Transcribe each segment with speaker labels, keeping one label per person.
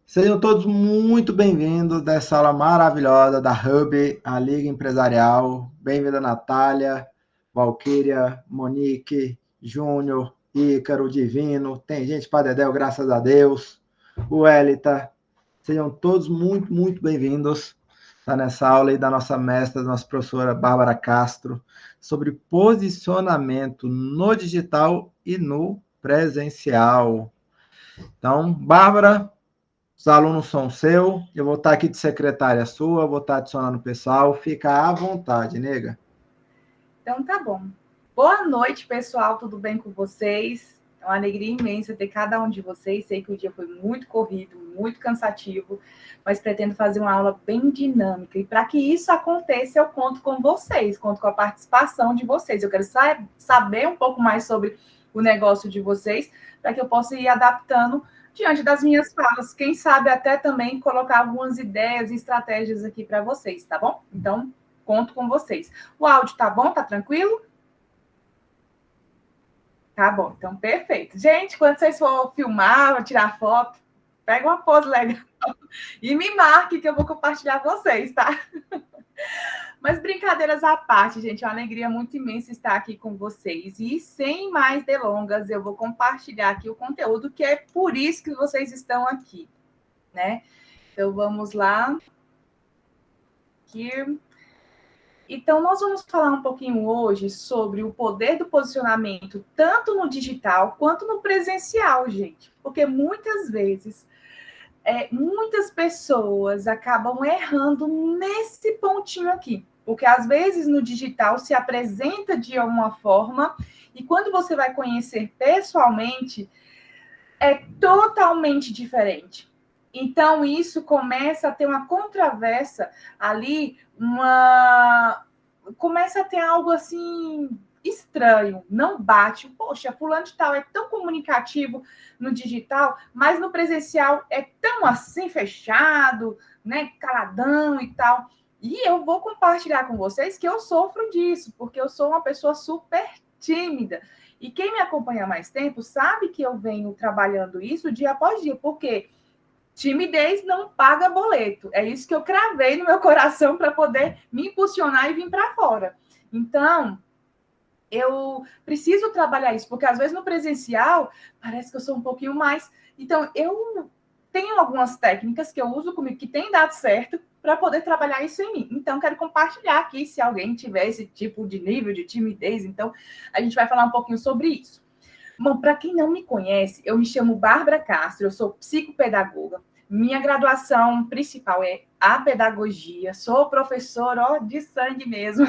Speaker 1: Sejam todos muito bem-vindos dessa aula maravilhosa da Hub, a Liga Empresarial. Bem-vinda, Natália, Valquíria, Monique, Júnior, Ícaro, Divino. Tem gente para Dedéu, graças a Deus. O Elita. Sejam todos muito bem-vindos. Está nessa aula aí da nossa mestra, da nossa professora Bárbara Castro, sobre posicionamento no digital e no presencial. Então, Bárbara, os alunos são seus, eu vou estar aqui de secretária sua, vou estar adicionando o pessoal, fica à vontade, nega.
Speaker 2: Então tá bom. Boa noite, pessoal, tudo bem com vocês? É uma alegria imensa ter cada um de vocês. Sei que o dia foi muito corrido, muito cansativo, mas pretendo fazer uma aula bem dinâmica. E para que isso aconteça, eu conto com vocês, conto com a participação de vocês. Eu quero saber um pouco mais sobre o negócio de vocês, para que eu possa ir adaptando diante das minhas falas. Quem sabe até também colocar algumas ideias e estratégias aqui para vocês, tá bom? Então, conto com vocês. O áudio tá bom? Tá tranquilo? Tá bom, então perfeito. Gente, quando vocês for filmar, tirar foto, pega uma pose legal e me marque que eu vou compartilhar com vocês, tá? Mas brincadeiras à parte, gente, é uma alegria muito imensa estar aqui com vocês. E sem mais delongas, eu vou compartilhar aqui o conteúdo, que é por isso que vocês estão aqui, né? Então vamos lá. Aqui. Então, nós vamos falar um pouquinho hoje sobre o poder do posicionamento, tanto no digital quanto no presencial, gente. Porque muitas vezes, muitas pessoas acabam errando nesse pontinho aqui. Porque às vezes no digital se apresenta de uma forma e quando você vai conhecer pessoalmente, é totalmente diferente. Então, isso começa a ter uma controvérsia ali, começa a ter algo assim estranho, não bate. Poxa, fulano de tal é tão comunicativo no digital, mas no presencial é tão assim fechado, né, caladão e tal. E eu vou compartilhar com vocês que eu sofro disso, porque eu sou uma pessoa super tímida. E quem me acompanha há mais tempo sabe que eu venho trabalhando isso dia após dia, porque timidez não paga boleto. É isso que eu cravei no meu coração para poder me impulsionar e vir para fora. Então, eu preciso trabalhar isso, porque às vezes no presencial parece que eu sou um pouquinho mais. Então, eu tenho algumas técnicas que eu uso comigo que tem dado certo para poder trabalhar isso em mim. Então, quero compartilhar aqui, se alguém tiver esse tipo de nível de timidez, então a gente vai falar um pouquinho sobre isso. Bom, para quem não me conhece, eu me chamo Bárbara Castro, eu sou psicopedagoga. Minha graduação principal é a pedagogia, sou professora de sangue mesmo,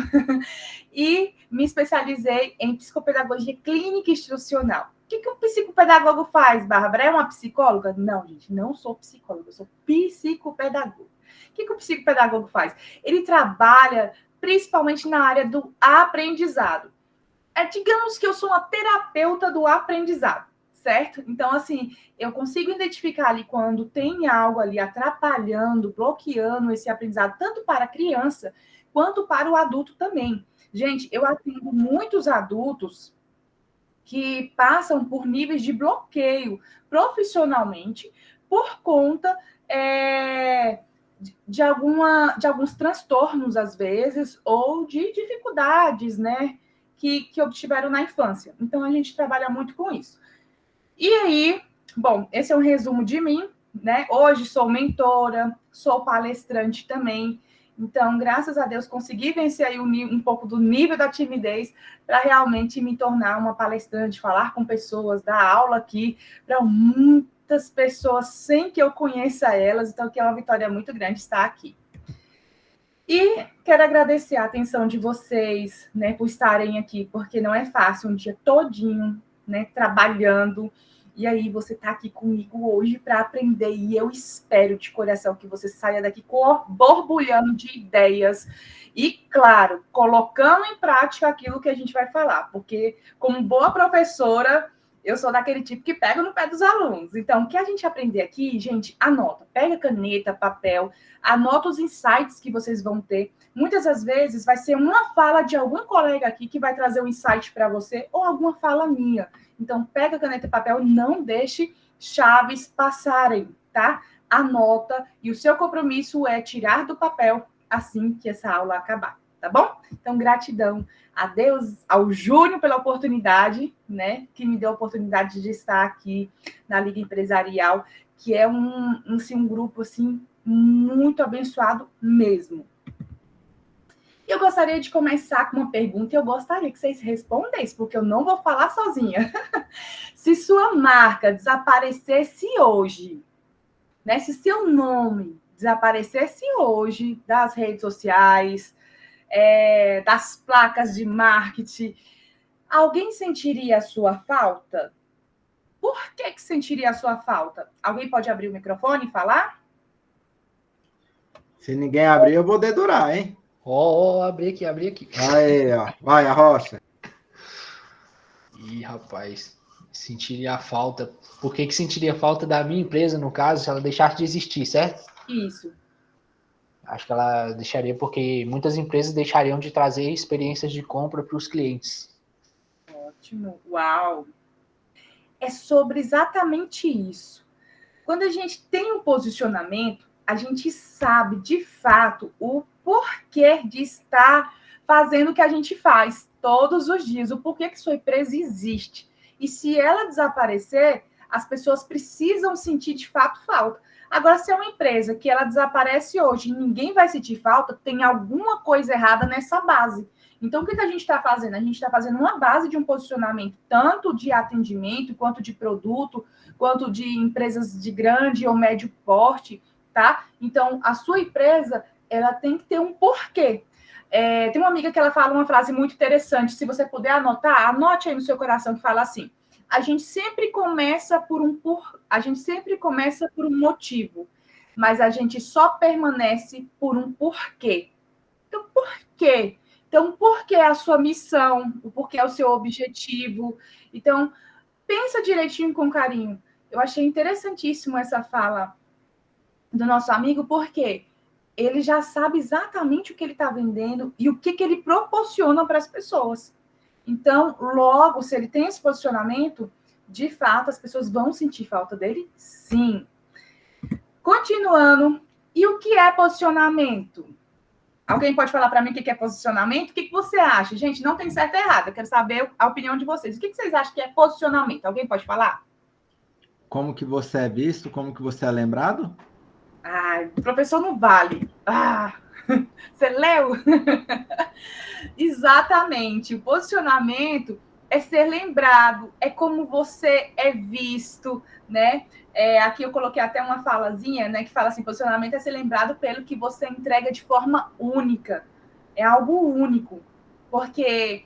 Speaker 2: e me especializei em psicopedagogia clínica instrucional. O que um psicopedagogo faz, Bárbara? É uma psicóloga? Não, gente, não sou psicóloga, eu sou psicopedagoga. O que um psicopedagogo faz? Ele trabalha principalmente na área do aprendizado. Digamos que eu sou uma terapeuta do aprendizado, certo? Então, assim, eu consigo identificar ali quando tem algo ali atrapalhando, bloqueando esse aprendizado, tanto para a criança quanto para o adulto também. Gente, eu atendo muitos adultos que passam por níveis de bloqueio profissionalmente por conta de alguns transtornos, às vezes, ou de dificuldades, né, que obtiveram na infância. Então, a gente trabalha muito com isso. E aí, bom, esse é um resumo de mim, né? Hoje sou mentora, sou palestrante também. Então, graças a Deus, consegui vencer aí um pouco do nível da timidez para realmente me tornar uma palestrante, falar com pessoas, dar aula aqui para muitas pessoas sem que eu conheça elas. Então, que é uma vitória muito grande estar aqui. E quero agradecer a atenção de vocês, né, por estarem aqui, porque não é fácil um dia todinho, né, trabalhando. E aí você está aqui comigo hoje para aprender, e eu espero de coração que você saia daqui borbulhando de ideias e, claro, colocando em prática aquilo que a gente vai falar, porque como boa professora, eu sou daquele tipo que pega no pé dos alunos. Então, o que a gente aprender aqui, gente, anota, pega caneta, papel, anota os insights que vocês vão ter. Muitas das vezes vai ser uma fala de algum colega aqui que vai trazer um insight para você, ou alguma fala minha. Então, pega caneta e papel, não deixe chaves passarem, tá? anota, e o seu compromisso é tirar do papel assim que essa aula acabar, tá bom? Então, gratidão a Deus, ao Júnior pela oportunidade, né, que me deu a oportunidade de estar aqui na Liga Empresarial, que é um grupo, assim, muito abençoado mesmo. E eu gostaria de começar com uma pergunta, e eu gostaria que vocês respondessem, porque eu não vou falar sozinha. Se sua marca desaparecesse hoje, né, se seu nome desaparecesse hoje das redes sociais, das placas de marketing, alguém sentiria a sua falta? Por que sentiria a sua falta? Alguém pode abrir o microfone e falar?
Speaker 1: Se ninguém abrir, eu vou dedurar, hein?
Speaker 3: Abri aqui.
Speaker 1: Aí, ó. Vai, Arrocha.
Speaker 3: Ih, rapaz, sentiria a falta. Por que sentiria falta da minha empresa, no caso, se ela deixasse de existir, certo?
Speaker 2: Isso.
Speaker 3: Acho que ela deixaria porque muitas empresas deixariam de trazer experiências de compra para os clientes.
Speaker 2: Ótimo. Uau! É sobre exatamente isso. Quando a gente tem um posicionamento, a gente sabe, de fato, o porquê de estar fazendo o que a gente faz todos os dias, o porquê que sua empresa existe. E se ela desaparecer, as pessoas precisam sentir, de fato, falta. Agora, se é uma empresa que ela desaparece hoje e ninguém vai sentir falta, tem alguma coisa errada nessa base. Então, o que a gente está fazendo? A gente está fazendo uma base de um posicionamento, tanto de atendimento, quanto de produto, quanto de empresas de grande ou médio porte, tá? Então, a sua empresa, ela tem que ter um porquê. Tem uma amiga que ela fala uma frase muito interessante, se você puder anotar, anote aí no seu coração, que fala assim: a gente sempre começa por um motivo, mas a gente só permanece por um porquê. Então, por quê? Então, por que a sua missão? O porquê é o seu objetivo? Então, pensa direitinho com carinho. Eu achei interessantíssimo essa fala do nosso amigo, porque ele já sabe exatamente o que ele está vendendo e o que ele proporciona para as pessoas. Então, logo, se ele tem esse posicionamento, de fato, as pessoas vão sentir falta dele? Sim. Continuando, e o que é posicionamento? Alguém pode falar para mim o que é posicionamento? O que você acha? Gente, não tem certo e errado. Eu quero saber a opinião de vocês. O que vocês acham que é posicionamento? Alguém pode falar?
Speaker 1: Como que você é visto? Como que você é lembrado?
Speaker 2: Professor não vale. Você leu? Exatamente. O posicionamento é ser lembrado, é como você é visto, né? Aqui eu coloquei até uma falazinha, né, que fala assim: posicionamento é ser lembrado pelo que você entrega de forma única. É algo único. Porque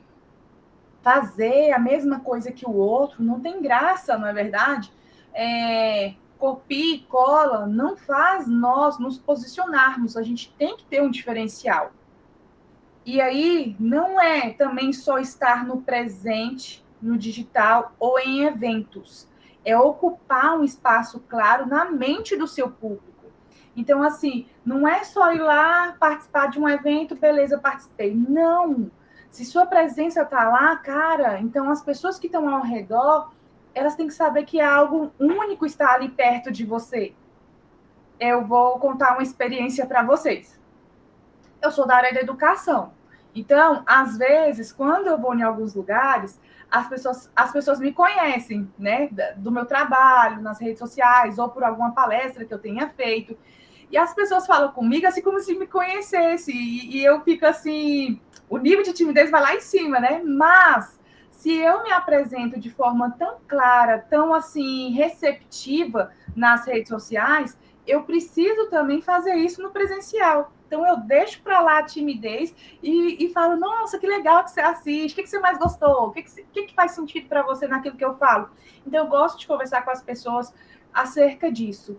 Speaker 2: fazer a mesma coisa que o outro não tem graça, não é verdade? Copia e cola não faz nós nos posicionarmos. A gente tem que ter um diferencial. E aí, não é também só estar no presente, no digital ou em eventos. É ocupar um espaço claro na mente do seu público. Então, assim, não é só ir lá participar de um evento, beleza, participei. Não. Se sua presença está lá, cara, então as pessoas que estão ao redor, elas têm que saber que é algo único estar ali perto de você. Eu vou contar uma experiência para vocês. Eu sou da área da educação. Então, às vezes, quando eu vou em alguns lugares, as pessoas me conhecem, né, do meu trabalho, nas redes sociais, ou por alguma palestra que eu tenha feito. E as pessoas falam comigo assim como se me conhecesse. E eu fico assim, o nível de timidez vai lá em cima, né? Mas se eu me apresento de forma tão clara, tão assim, receptiva nas redes sociais, eu preciso também fazer isso no presencial. Então, eu deixo para lá a timidez e falo: nossa, que legal que você assiste, o que você mais gostou, o que faz sentido para você naquilo que eu falo. Então, eu gosto de conversar com as pessoas acerca disso.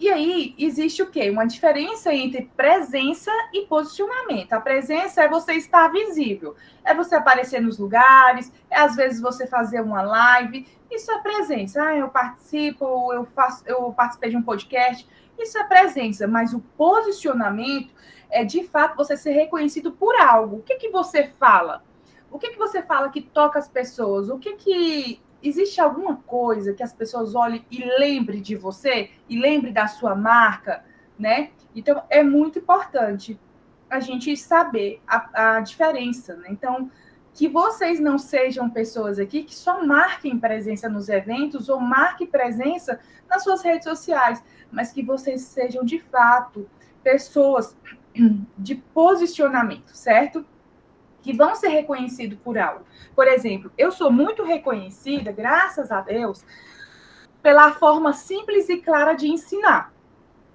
Speaker 2: E aí, existe o quê? Uma diferença entre presença e posicionamento. A presença é você estar visível, é você aparecer nos lugares, é às vezes você fazer uma live. Isso é presença. Eu participo, eu participei de um podcast. Isso é presença, mas o posicionamento é, de fato, você ser reconhecido por algo. O que você fala? O que você fala que toca as pessoas? O que existe alguma coisa que as pessoas olhem e lembrem de você, e lembrem da sua marca, né? Então, é muito importante a gente saber a diferença, né? Então, que vocês não sejam pessoas aqui que só marquem presença nos eventos ou marquem presença nas suas redes sociais, mas que vocês sejam, de fato, pessoas de posicionamento, certo? Que vão ser reconhecidos por algo. Por exemplo, eu sou muito reconhecida, graças a Deus, pela forma simples e clara de ensinar.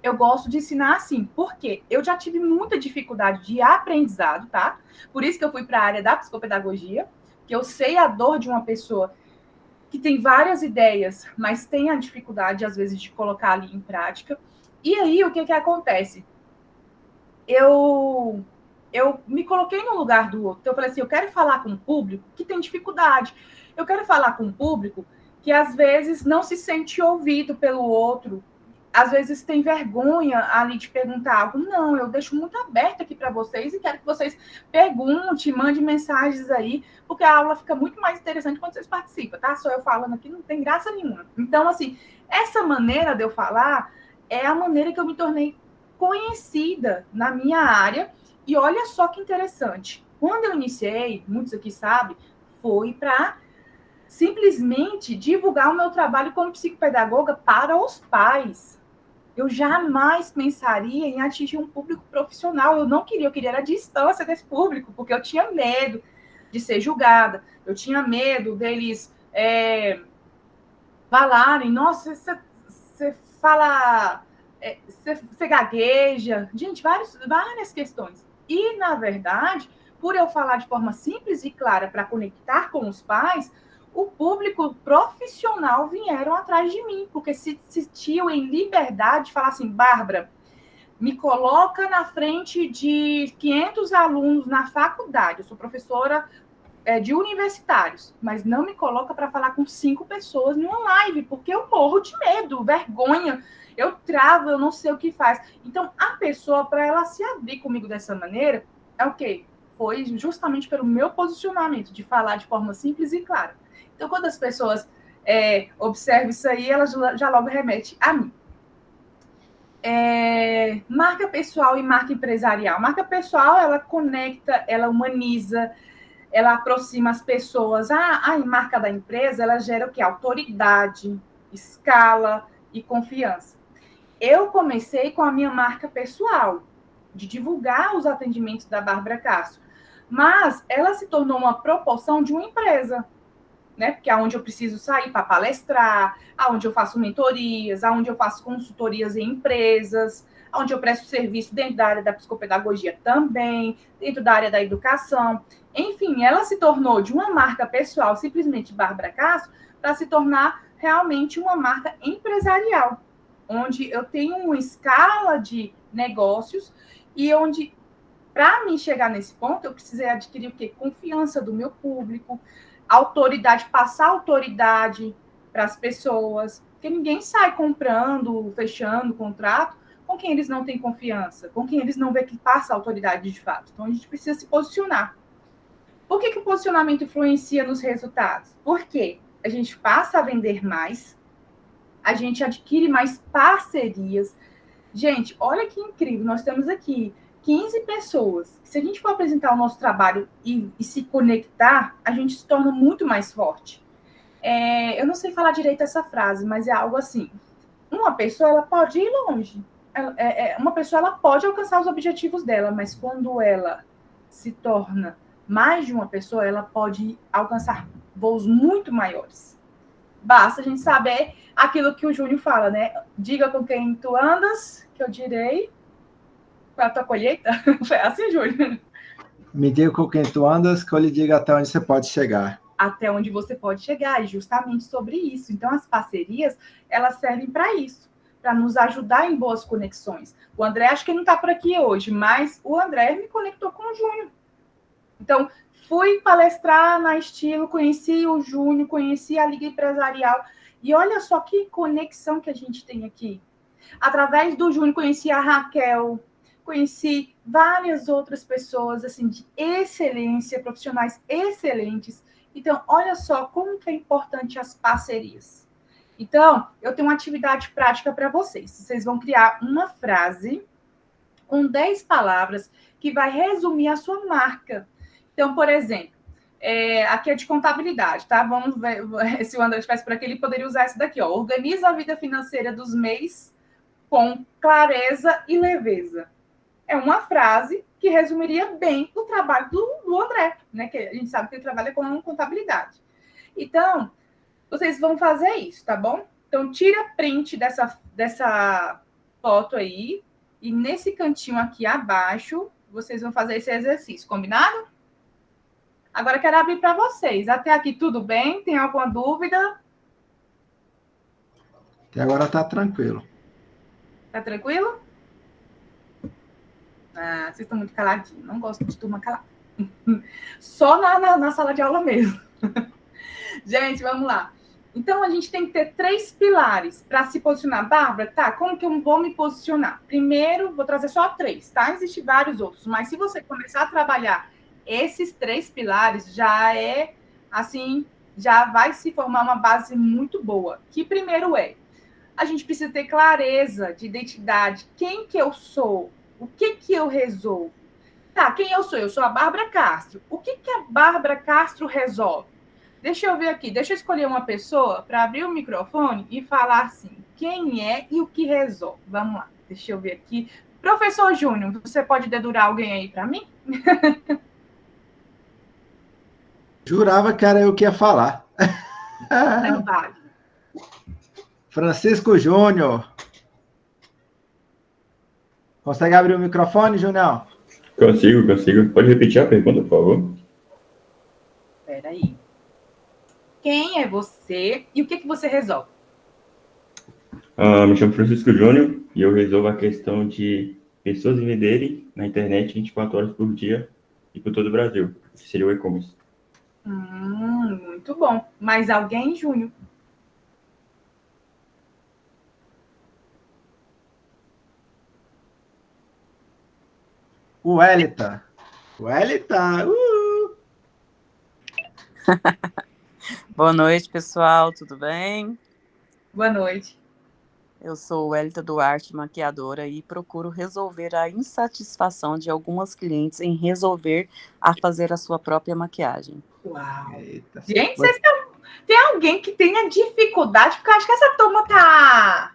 Speaker 2: Eu gosto de ensinar assim, porque eu já tive muita dificuldade de aprendizado, tá? Por isso que eu fui para a área da psicopedagogia, que eu sei a dor de uma pessoa que tem várias ideias, mas tem a dificuldade, às vezes, de colocar ali em prática. E aí, o que acontece? Eu me coloquei no lugar do outro. Então, eu falei assim, eu quero falar com um público que tem dificuldade. Eu quero falar com um público que, às vezes, não se sente ouvido pelo outro. Às vezes, tem vergonha ali de perguntar algo. Não, eu deixo muito aberto aqui para vocês e quero que vocês perguntem, mandem mensagens aí, porque a aula fica muito mais interessante quando vocês participam, tá? Só eu falando aqui não tem graça nenhuma. Então, assim, essa maneira de eu falar é a maneira que eu me tornei conhecida na minha área. E olha só que interessante. Quando eu iniciei, muitos aqui sabem, foi para simplesmente divulgar o meu trabalho como psicopedagoga para os pais. Eu jamais pensaria em atingir um público profissional. Eu não queria, eu queria a distância desse público, porque eu tinha medo de ser julgada, eu tinha medo deles falarem, nossa, você fala, você gagueja, gente, várias questões. E, na verdade, por eu falar de forma simples e clara para conectar com os pais, o público profissional vieram atrás de mim, porque se sentiam em liberdade de falar assim, Bárbara, me coloca na frente de 500 alunos na faculdade, eu sou professora de universitários, mas não me coloca para falar com 5 pessoas numa live, porque eu morro de medo, vergonha, eu travo, eu não sei o que faz. Então, a pessoa, para ela se abrir comigo dessa maneira, é o quê? Foi justamente pelo meu posicionamento, de falar de forma simples e clara. Então, quando as pessoas observam isso aí, elas já logo remetem a mim. Marca pessoal e marca empresarial. Marca pessoal, ela conecta, ela humaniza, ela aproxima as pessoas. A marca da empresa, ela gera o quê? Autoridade, escala e confiança. Eu comecei com a minha marca pessoal, de divulgar os atendimentos da Bárbara Castro, mas ela se tornou uma proporção de uma empresa, né? Porque é onde eu preciso sair para palestrar, aonde eu faço mentorias, aonde eu faço consultorias em empresas, onde eu presto serviço dentro da área da psicopedagogia também, dentro da área da educação. Enfim, ela se tornou de uma marca pessoal, simplesmente Bárbara Castro, para se tornar realmente uma marca empresarial, onde eu tenho uma escala de negócios e onde, para mim chegar nesse ponto, eu precisei adquirir o quê? Confiança do meu público, autoridade, passar autoridade para as pessoas, porque ninguém sai comprando, fechando contrato com quem eles não têm confiança, com quem eles não vê que passa autoridade de fato. Então, a gente precisa se posicionar. Por que o posicionamento influencia nos resultados? Porque a gente passa a vender mais, a gente adquire mais parcerias. Gente, olha que incrível, nós temos aqui 15 pessoas. Se a gente for apresentar o nosso trabalho e se conectar, a gente se torna muito mais forte. Eu não sei falar direito essa frase, mas é algo assim. Uma pessoa, ela pode ir longe. Uma pessoa, ela pode alcançar os objetivos dela, mas quando ela se torna mais de uma pessoa, ela pode alcançar voos muito maiores. Basta a gente saber aquilo que o Júnior fala, né? Diga com quem tu andas, que eu direi para a tua colheita. Foi assim, Júnior?
Speaker 1: Me diga com quem tu andas, que eu lhe diga até onde você pode chegar.
Speaker 2: Até onde você pode chegar, e justamente sobre isso. Então, as parcerias, elas servem para isso, para nos ajudar em boas conexões. O André, acho que ele não está por aqui hoje, mas o André me conectou com o Júnior. Então, fui palestrar na Estilo, conheci o Júnior, conheci a Liga Empresarial, e olha só que conexão que a gente tem aqui. Através do Júnior, conheci a Raquel, conheci várias outras pessoas assim de excelência, profissionais excelentes, Então, olha só como que é importante as parcerias. Então, eu tenho uma atividade prática para vocês. Vocês vão criar uma frase com 10 palavras que vai resumir a sua marca. Então, por exemplo, aqui é de contabilidade, tá? Vamos ver se o André estivesse por aqui, ele poderia usar essa daqui, ó. Organiza a vida financeira dos MEIs com clareza e leveza. É uma frase que resumiria bem o trabalho do André, né? Que a gente sabe que ele trabalha com contabilidade. Então, vocês vão fazer isso, tá bom? Então, tira print dessa foto aí e nesse cantinho aqui abaixo, vocês vão fazer esse exercício, combinado? Agora, quero abrir para vocês. Até aqui, tudo bem? Tem alguma dúvida?
Speaker 1: Até agora tá tranquilo.
Speaker 2: Tá tranquilo? Ah, vocês estão muito caladinhos. Não gosto de turma calada. Só na sala de aula mesmo. Gente, vamos lá. Então, a gente tem que ter 3 pilares para se posicionar. Bárbara, tá? Como que eu vou me posicionar? Primeiro, vou trazer só 3, tá? Existem vários outros, mas se você começar a trabalhar esses 3 pilares, já é, assim, já vai se formar uma base muito boa. Que primeiro a gente precisa ter clareza de identidade. Quem que eu sou? O que que eu resolvo? Tá, quem eu sou? Eu sou a Bárbara Castro. O que que a Bárbara Castro resolve? Deixa eu ver aqui, deixa eu escolher uma pessoa para abrir o microfone e falar assim, quem é e o que resolve. Vamos lá, deixa eu ver aqui. Professor Júnior, você pode dedurar alguém aí para mim?
Speaker 1: Jurava que era eu que ia falar.
Speaker 2: Não vale.
Speaker 1: Francisco Júnior. Consegue abrir o microfone, Júnior?
Speaker 4: Consigo. Pode repetir a pergunta, por favor?
Speaker 2: Espera aí. Quem é você e o que que você resolve?
Speaker 4: Me chamo Francisco Júnior e eu resolvo a questão de pessoas venderem na internet 24 horas por dia e por todo o Brasil, que seria o e-commerce.
Speaker 2: Muito bom. Mais alguém, Júnior?
Speaker 1: O Wellington.
Speaker 5: Boa noite, pessoal, tudo bem?
Speaker 2: Boa noite.
Speaker 5: Eu sou Wellington Duarte, maquiadora, e procuro resolver a insatisfação de algumas clientes em resolver a fazer a sua própria maquiagem.
Speaker 2: Uau.
Speaker 1: Eita.
Speaker 2: Gente, tem alguém que tenha dificuldade? Porque eu acho que essa turma tá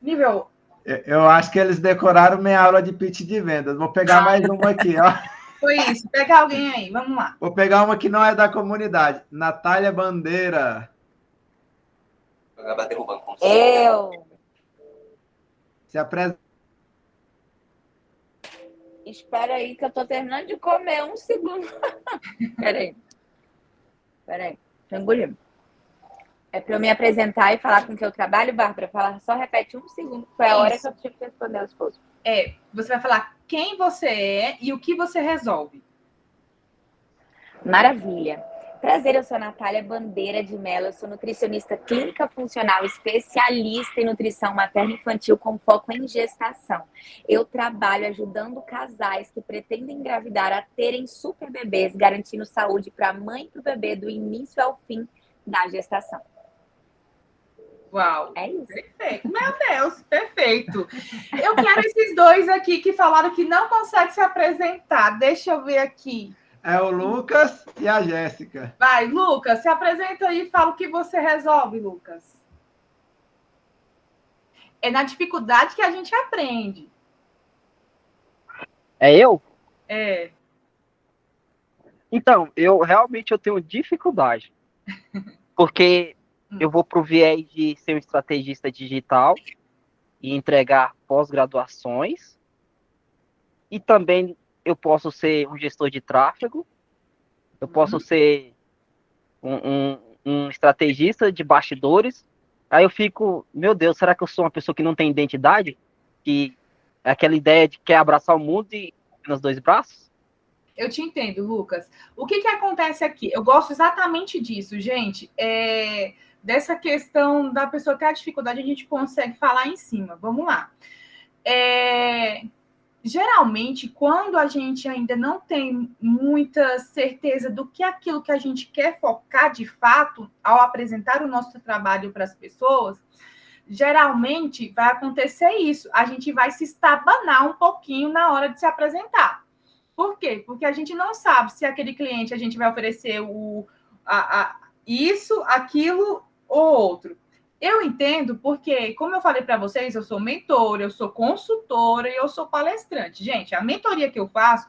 Speaker 2: nível...
Speaker 1: Eu acho que eles decoraram minha aula de pitch de vendas. Vou pegar mais uma aqui, ó.
Speaker 2: Foi isso. Pega alguém aí. Vamos lá.
Speaker 1: Vou pegar uma que não é da comunidade. Natália Bandeira.
Speaker 6: Eu.
Speaker 1: Se apresenta.
Speaker 6: Espera aí que eu tô terminando de comer. Um segundo. Peraí. Deixa eu engolir. É para eu me apresentar e falar com que eu trabalho, Bárbara? Só repete um segundo. Foi a hora que eu tive que responder ao esposo.
Speaker 2: Você vai falar quem você é e o que você resolve.
Speaker 6: Maravilha. Prazer, eu sou a Natália Bandeira de Mello, eu sou nutricionista clínica funcional, especialista em nutrição materno-infantil com foco em gestação. Eu trabalho ajudando casais que pretendem engravidar a terem super bebês, garantindo saúde para a mãe e para o bebê do início ao fim da gestação.
Speaker 2: Uau!
Speaker 6: É isso.
Speaker 2: Perfeito. Meu Deus, perfeito. Eu quero esses dois aqui que falaram que não conseguem se apresentar. Deixa eu ver aqui.
Speaker 1: É o Lucas e a Jéssica.
Speaker 2: Vai, Lucas, se apresenta aí e fala o que você resolve, Lucas. É na dificuldade que a gente aprende.
Speaker 7: É eu?
Speaker 2: É.
Speaker 7: Então, eu realmente tenho dificuldade. Porque eu vou pro viés de ser um estrategista digital e entregar pós-graduações. E também eu posso ser um gestor de tráfego. Eu posso ser um estrategista de bastidores. Aí eu fico, meu Deus, será que eu sou uma pessoa que não tem identidade? Que é aquela ideia de quer abraçar o mundo e nos 2 braços?
Speaker 2: Eu te entendo, Lucas. O que acontece aqui? Eu gosto exatamente disso, gente. Dessa questão da pessoa ter a dificuldade, a gente consegue falar em cima. Vamos lá. geralmente, quando a gente ainda não tem muita certeza do que é aquilo que a gente quer focar de fato ao apresentar o nosso trabalho para as pessoas, geralmente vai acontecer isso. A gente vai se estabanar um pouquinho na hora de se apresentar. Por quê? Porque a gente não sabe se aquele cliente a gente vai oferecer isso, aquilo ou outro. Eu entendo porque, como eu falei para vocês, eu sou mentora, eu sou consultora e eu sou palestrante. Gente, a mentoria que eu faço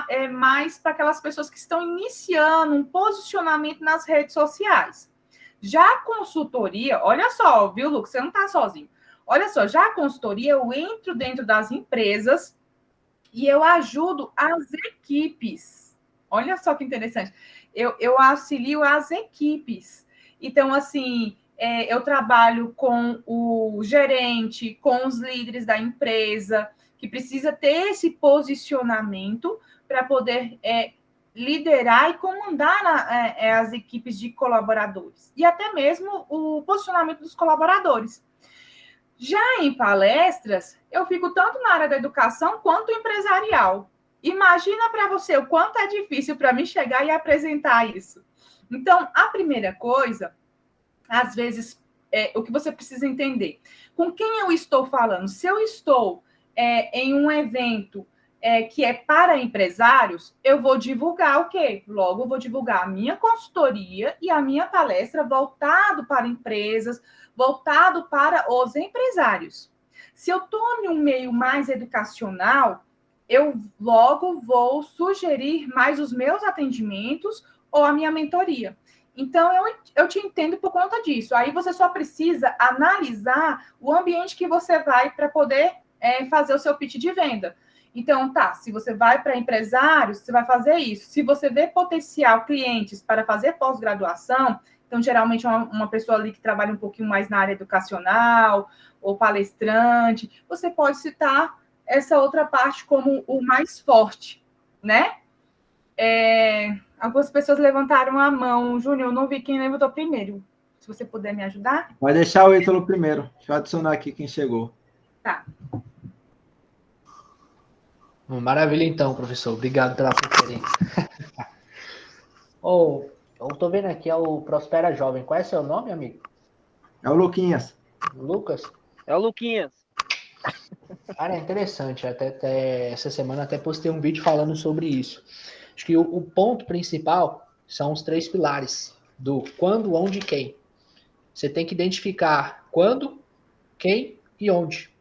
Speaker 2: é mais para aquelas pessoas que estão iniciando um posicionamento nas redes sociais. Já a consultoria, olha só, viu, Lucas? Você não está sozinho. Olha só, já a consultoria, eu entro dentro das empresas e eu ajudo as equipes. Olha só que interessante. Eu auxilio as equipes. Então, assim, eu trabalho com o gerente, com os líderes da empresa, que precisa ter esse posicionamento para poder liderar e comandar as equipes de colaboradores. E até mesmo o posicionamento dos colaboradores. Já em palestras, eu fico tanto na área da educação quanto empresarial. Imagina para você o quanto é difícil para mim chegar e apresentar isso. Então, a primeira coisa, às vezes, o que você precisa entender, com quem eu estou falando? Se eu estou em um evento que é para empresários, eu vou divulgar o quê? Logo, eu vou divulgar a minha consultoria e a minha palestra voltado para empresas, voltado para os empresários. Se eu estou em um meio mais educacional, eu logo vou sugerir mais os meus atendimentos ou a minha mentoria. Então, eu te entendo por conta disso. Aí você só precisa analisar o ambiente que você vai para poder fazer o seu pitch de venda. Então, se você vai para empresários, você vai fazer isso. Se você vê potencial clientes para fazer pós-graduação, então, geralmente, uma pessoa ali que trabalha um pouquinho mais na área educacional ou palestrante, você pode citar essa outra parte como o mais forte, né? Algumas pessoas levantaram a mão. Júnior, eu não vi quem levantou primeiro. Se você puder me ajudar.
Speaker 1: Vai deixar o Ítalo primeiro. Deixa eu adicionar aqui quem chegou.
Speaker 2: Tá.
Speaker 3: Maravilha, então, professor. Obrigado pela preferência. Eu tô vendo aqui, é o Prospera Jovem. Qual é seu nome, amigo?
Speaker 1: É o Luquinhas.
Speaker 3: Lucas?
Speaker 7: É o Luquinhas.
Speaker 3: Cara, é interessante. Até essa semana até postei um vídeo falando sobre isso. Acho que o ponto principal são os 3 pilares do quando, onde e quem. Você tem que identificar quando, quem e onde.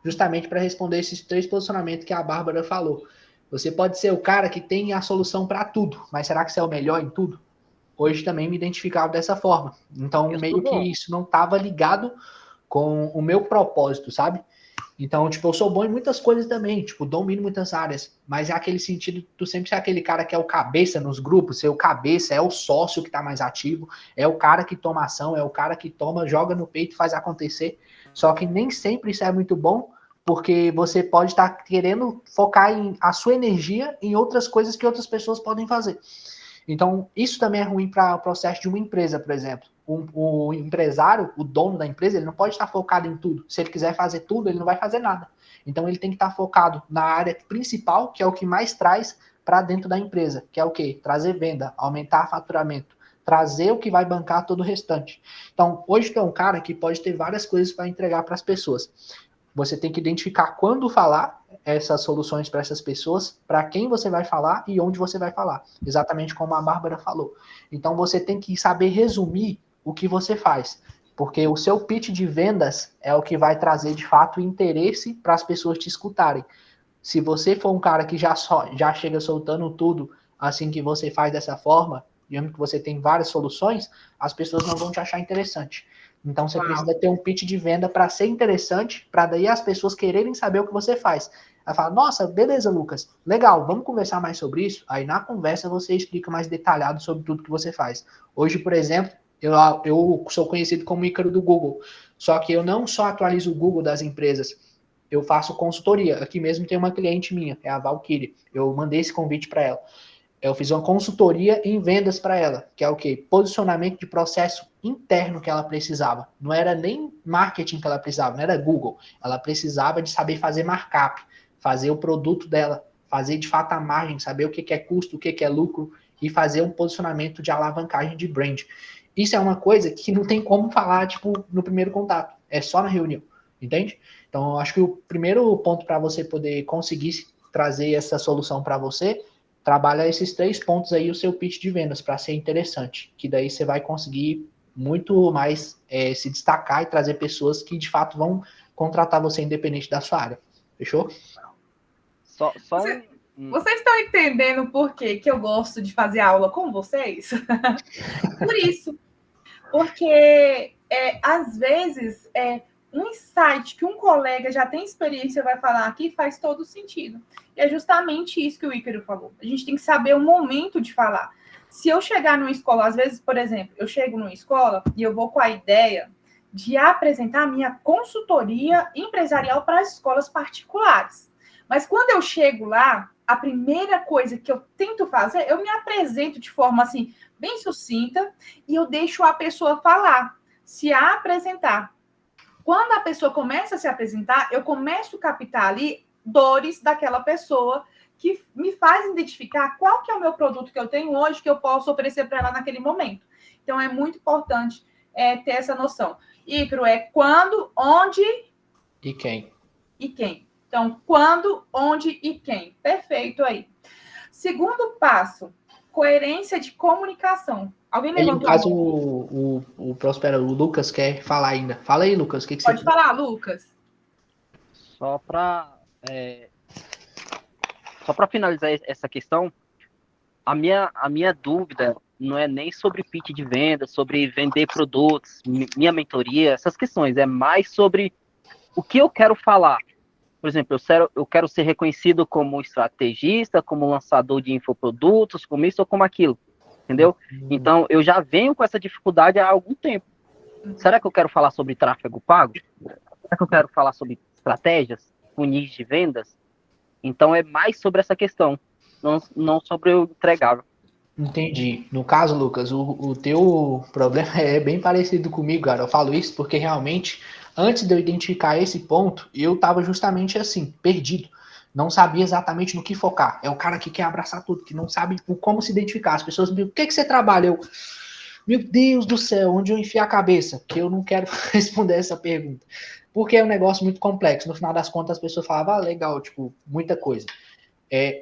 Speaker 3: Justamente para responder esses 3 posicionamentos que a Bárbara falou. Você pode ser o cara que tem a solução para tudo, mas será que você é o melhor em tudo? Hoje também me identificava dessa forma. Então, meio que isso não estava ligado com o meu propósito, sabe? Então, eu sou bom em muitas coisas também, domino muitas áreas, mas é aquele sentido, tu sempre ser aquele cara que é o cabeça nos grupos, ser o cabeça, é o sócio que tá mais ativo, é o cara que toma ação, é o cara que joga no peito e faz acontecer, só que nem sempre isso é muito bom, porque você pode estar querendo focar a sua energia em outras coisas que outras pessoas podem fazer. Então, isso também é ruim para o processo de uma empresa, por exemplo. O empresário, o dono da empresa, ele não pode estar focado em tudo. Se ele quiser fazer tudo, ele não vai fazer nada. Então, ele tem que estar focado na área principal, que é o que mais traz para dentro da empresa, que é o quê? Trazer venda, aumentar faturamento, trazer o que vai bancar todo o restante. Então, hoje tu é um cara que pode ter várias coisas para entregar para as pessoas. Você tem que identificar quando falar essas soluções para essas pessoas, para quem você vai falar e onde você vai falar. Exatamente como a Bárbara falou. Então, você tem que saber resumir o que você faz. Porque o seu pitch de vendas é o que vai trazer, de fato, interesse para as pessoas te escutarem. Se você for um cara que já chega soltando tudo assim que você faz dessa forma, digamos que você tem várias soluções, as pessoas não vão te achar interessante. Então, você precisa ter um pitch de venda para ser interessante, para daí as pessoas quererem saber o que você faz. Ela fala, nossa, beleza, Lucas, legal, vamos conversar mais sobre isso? Aí, na conversa, você explica mais detalhado sobre tudo que você faz. Hoje, por exemplo, eu sou conhecido como Ícaro do Google, só que eu não só atualizo o Google das empresas, eu faço consultoria. Aqui mesmo tem uma cliente minha, é a Valkyrie. Eu mandei esse convite para ela. Eu fiz uma consultoria em vendas para ela, que é o quê? Posicionamento de processo interno que ela precisava. Não era nem marketing que ela precisava, não era Google. Ela precisava de saber fazer markup, fazer o produto dela, fazer de fato a margem, saber o que é custo, o que é lucro e fazer um posicionamento de alavancagem de brand. Isso é uma coisa que não tem como falar, tipo, no primeiro contato. É só na reunião, entende? Então, eu acho que o primeiro ponto para você poder conseguir trazer essa solução para você, trabalha esses 3 pontos aí, o seu pitch de vendas, para ser interessante. Que daí você vai conseguir muito mais se destacar e trazer pessoas que, de fato, vão contratar você independente da sua área. Fechou?
Speaker 2: Vocês estão entendendo por que eu gosto de fazer aula com vocês? Por isso. Porque, às vezes, um insight que um colega já tem experiência vai falar aqui faz todo sentido. E é justamente isso que o Ícaro falou. A gente tem que saber o momento de falar. Se eu chegar numa escola, às vezes, por exemplo, eu chego numa escola e eu vou com a ideia de apresentar a minha consultoria empresarial para as escolas particulares. Mas quando eu chego lá, a primeira coisa que eu tento fazer, eu me apresento de forma assim, bem sucinta, e eu deixo a pessoa falar, se apresentar. Quando a pessoa começa a se apresentar, eu começo a captar ali dores daquela pessoa que me faz identificar qual que é o meu produto que eu tenho hoje que eu posso oferecer para ela naquele momento. Então, é muito importante ter essa noção. Ícaro, é quando, onde...
Speaker 3: E quem.
Speaker 2: E quem. Então, quando, onde e quem. Perfeito aí. Segundo passo, coerência de comunicação. Alguém levantou?
Speaker 3: No caso, o Prospero, o Lucas quer falar ainda. Fala aí, Lucas. O que
Speaker 2: Pode
Speaker 3: você...
Speaker 2: falar, Lucas.
Speaker 7: Só para finalizar essa questão, a minha dúvida não é nem sobre pitch de venda, sobre vender produtos, minha mentoria, essas questões. É mais sobre o que eu quero falar. Por exemplo, eu quero ser reconhecido como estrategista, como lançador de infoprodutos, como isso ou como aquilo. Entendeu? Então, eu já venho com essa dificuldade há algum tempo. Será que eu quero falar sobre tráfego pago? Será que eu quero falar sobre estratégias, funis de vendas? Então, é mais sobre essa questão, não sobre o entregável.
Speaker 3: Entendi. No caso, Lucas, o teu problema é bem parecido comigo, cara. Eu falo isso porque realmente, antes de eu identificar esse ponto, eu estava justamente assim, perdido. Não sabia exatamente no que focar. É o cara que quer abraçar tudo, que não sabe como se identificar. As pessoas me perguntam, o que você trabalha? Eu, meu Deus do céu, onde eu enfiar a cabeça? Que eu não quero responder essa pergunta. Porque é um negócio muito complexo. No final das contas, as pessoas falavam, legal, tipo, muita coisa.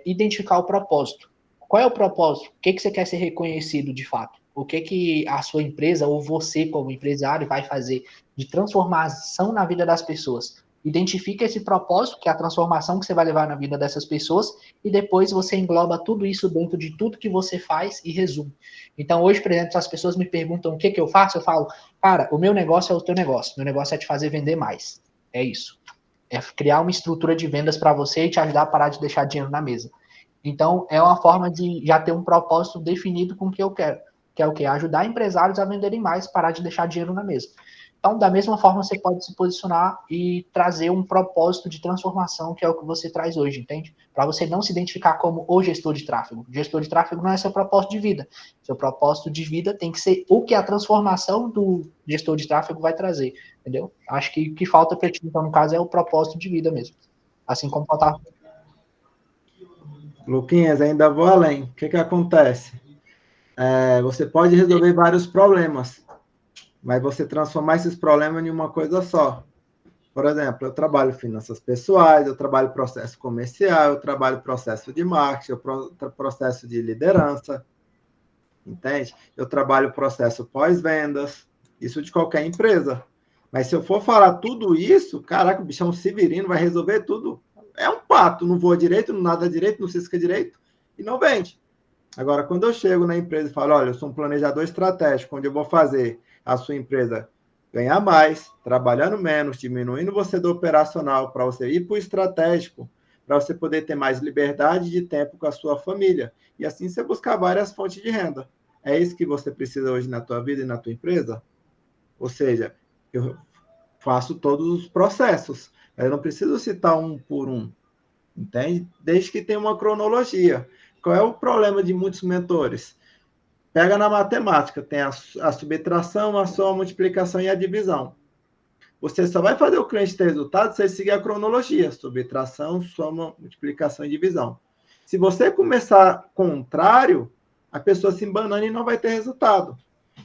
Speaker 3: Identificar o propósito. Qual é o propósito? O que você quer ser reconhecido de fato? O que a sua empresa ou você como empresário vai fazer de transformação na vida das pessoas? Identifica esse propósito, que é a transformação que você vai levar na vida dessas pessoas, e depois você engloba tudo isso dentro de tudo que você faz e resume. Então, hoje, por exemplo, se as pessoas me perguntam o que eu faço, eu falo, cara, o meu negócio é o teu negócio. Meu negócio é te fazer vender mais. É isso. É criar uma estrutura de vendas para você e te ajudar a parar de deixar dinheiro na mesa. Então, é uma forma de já ter um propósito definido com o que eu quero. Que é o quê? Ajudar empresários a venderem mais, parar de deixar dinheiro na mesa. Então, da mesma forma, você pode se posicionar e trazer um propósito de transformação, que é o que você traz hoje, entende? Para você não se identificar como o gestor de tráfego. O gestor de tráfego não é seu propósito de vida. Seu propósito de vida tem que ser o que a transformação do gestor de tráfego vai trazer, entendeu? Acho que o que falta para ti, então, no caso, é o propósito de vida mesmo. Assim como faltar...
Speaker 1: Luquinhas, ainda vou além. O que acontece? Você pode resolver vários problemas, mas você transformar esses problemas em uma coisa só. Por exemplo, eu trabalho finanças pessoais, eu trabalho processo comercial, eu trabalho processo de marketing, processo de liderança, entende? Eu trabalho processo pós-vendas, isso de qualquer empresa. Mas se eu for falar tudo isso, caraca, o bichão Severino vai resolver tudo. É um pato, não voa direito, não nada direito, não cisca direito e não vende. Agora, quando eu chego na empresa e falo, olha, eu sou um planejador estratégico, onde eu vou fazer a sua empresa ganhar mais, trabalhando menos, diminuindo você do operacional para você ir para o estratégico, para você poder ter mais liberdade de tempo com a sua família. E assim você buscar várias fontes de renda. É isso que você precisa hoje na tua vida e na tua empresa? Ou seja, eu faço todos os processos. Eu não preciso citar um por um, entende? Desde que tenha uma cronologia. qual é o problema de muitos mentores? Pega na matemática, tem a subtração, a soma, a multiplicação e a divisão. Você só vai fazer o cliente ter resultado se ele seguir a cronologia, subtração, soma, multiplicação e divisão. Se você começar contrário, a pessoa se embanando e não vai ter resultado.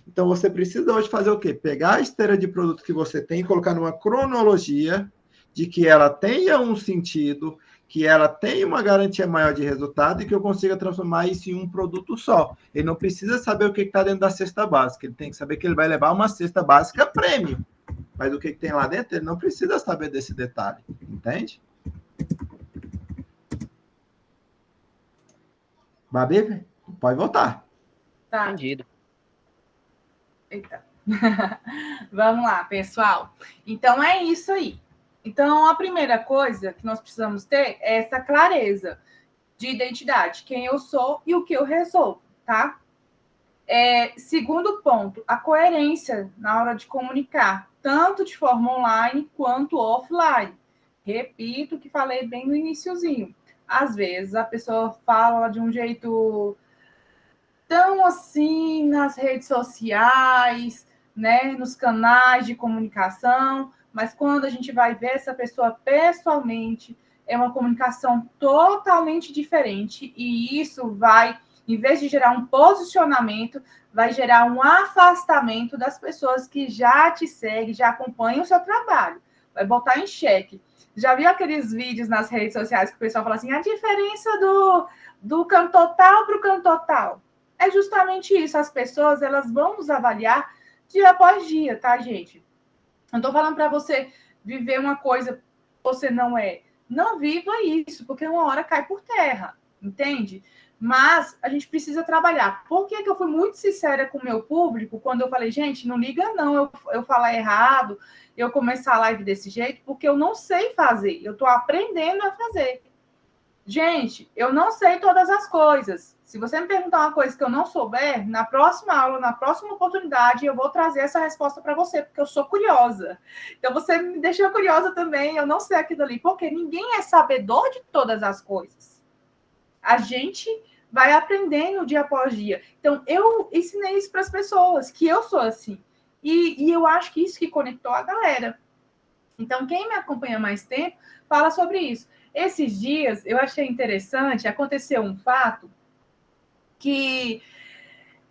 Speaker 1: Então, você precisa hoje fazer o quê? Pegar a esteira de produto que você tem e colocar numa cronologia de que ela tenha um sentido, que ela tenha uma garantia maior de resultado e que eu consiga transformar isso em um produto só. Ele não precisa saber o que está dentro da cesta básica, ele tem que saber que ele vai levar uma cesta básica premium. Mas o que tem lá dentro, ele não precisa saber desse detalhe, entende? Babi, pode voltar.
Speaker 2: Tá.
Speaker 7: Entendido.
Speaker 2: Eita. Vamos lá, pessoal. Então, é isso aí. Então, a primeira coisa que nós precisamos ter é essa clareza de identidade, quem eu sou e o que eu resolvo, tá? Segundo ponto, a coerência na hora de comunicar, tanto de forma online quanto offline. Repito o que falei bem no iniciozinho. Às vezes, a pessoa fala de um jeito tão assim nas redes sociais, né, nos canais de comunicação, mas quando a gente vai ver essa pessoa pessoalmente, é uma comunicação totalmente diferente, e isso vai, em vez de gerar um posicionamento, vai gerar um afastamento das pessoas que já te seguem, já acompanham o seu trabalho, vai botar em xeque. Já viu aqueles vídeos nas redes sociais que o pessoal fala assim, a diferença do cantor tal para o cantor tal? É justamente isso, as pessoas elas vão nos avaliar dia após dia, tá, gente? Não estou falando para você viver uma coisa que você não é. Não viva isso, porque uma hora cai por terra, entende? Mas a gente precisa trabalhar. Por que eu fui muito sincera com o meu público quando eu falei, gente, não liga não, eu falar errado, eu começar a live desse jeito, porque eu não sei fazer, eu estou aprendendo a fazer. Gente, eu não sei todas as coisas. Se você me perguntar uma coisa que eu não souber, na próxima aula, na próxima oportunidade, eu vou trazer essa resposta para você, porque eu sou curiosa. Então, você me deixou curiosa também, eu não sei aquilo ali, porque ninguém é sabedor de todas as coisas. A gente vai aprendendo dia após dia. Então, eu ensinei isso para as pessoas, que eu sou assim. E eu acho que isso que conectou a galera. Então, quem me acompanha mais tempo, fala sobre isso. Esses dias, eu achei interessante, aconteceu um fato que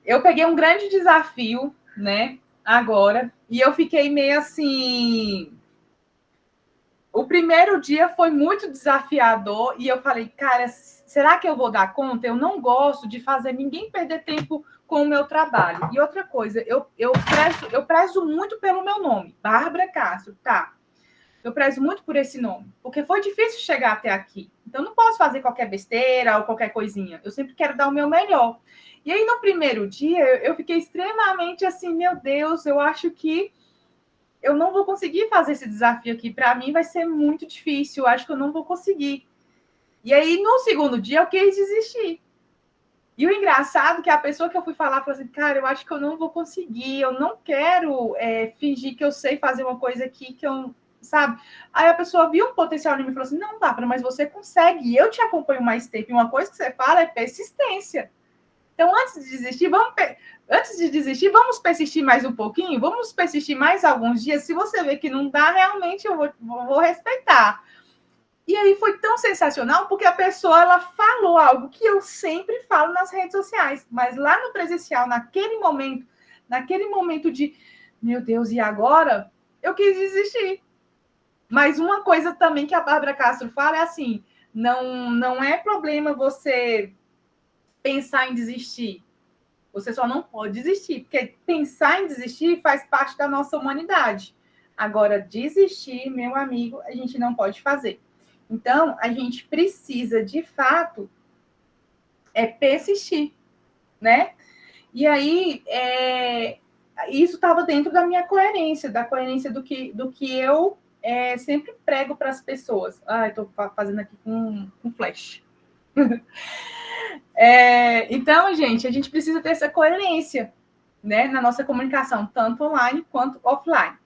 Speaker 2: eu peguei um grande desafio, né, agora, e eu fiquei meio assim... O primeiro dia foi muito desafiador, e eu falei, cara, será que eu vou dar conta? Eu não gosto de fazer ninguém perder tempo com o meu trabalho. E outra coisa, eu prezo muito pelo meu nome, Bárbara Castro, tá? Eu prezo muito por esse nome, porque foi difícil chegar até aqui. Então, não posso fazer qualquer besteira ou qualquer coisinha. Eu sempre quero dar o meu melhor. E aí, no primeiro dia, eu fiquei extremamente assim, meu Deus, eu acho que eu não vou conseguir fazer esse desafio aqui. Para mim, vai ser muito difícil. Eu acho que eu não vou conseguir. E aí, no segundo dia, eu quis desistir. E o engraçado é que a pessoa que eu fui falar falou assim, cara, eu acho que eu não vou conseguir. Eu não quero fingir que eu sei fazer uma coisa aqui que eu... sabe? Aí a pessoa viu um potencial em mim e falou assim, não, Bárbara, mas você consegue, e eu te acompanho mais tempo, e uma coisa que você fala é persistência. Então, antes de desistir, vamos persistir mais um pouquinho, vamos persistir mais alguns dias, se você ver que não dá, realmente eu vou respeitar. E aí foi tão sensacional, porque a pessoa, ela falou algo que eu sempre falo nas redes sociais, mas lá no presencial, naquele momento de, meu Deus, e agora? Eu quis desistir. Mas uma coisa também que a Bárbara Castro fala é assim, não é problema você pensar em desistir. Você só não pode desistir, porque pensar em desistir faz parte da nossa humanidade. Agora, desistir, meu amigo, a gente não pode fazer. Então, a gente precisa, de fato, persistir, né? E aí, isso estava dentro da minha coerência, da coerência do que eu sempre prego para as pessoas. Estou fazendo aqui com flash. Então, gente, a gente precisa ter essa coerência, né, na nossa comunicação, tanto online quanto offline.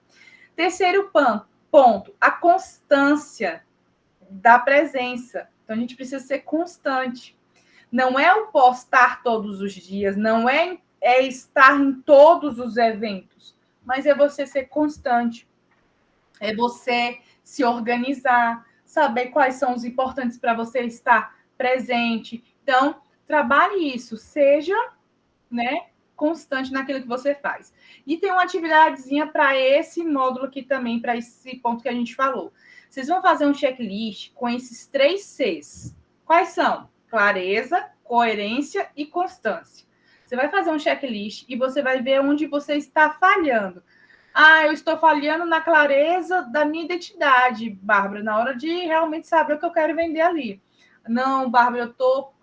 Speaker 2: Terceiro ponto, a constância da presença. Então, a gente precisa ser constante. Não é o postar todos os dias, não é estar em todos os eventos, mas é você ser constante, é você se organizar, saber quais são os importantes para você estar presente. Então, trabalhe isso, seja, né, constante naquilo que você faz. E tem uma atividadezinha para esse módulo aqui também, para esse ponto que a gente falou. Vocês vão fazer um checklist com esses 3 Cs. Quais são? Clareza, coerência e constância. Você vai fazer um checklist e você vai ver onde você está falhando. Ah, eu estou falhando na clareza da minha identidade, Bárbara, na hora de realmente saber o que eu quero vender ali. Não, Bárbara, eu estou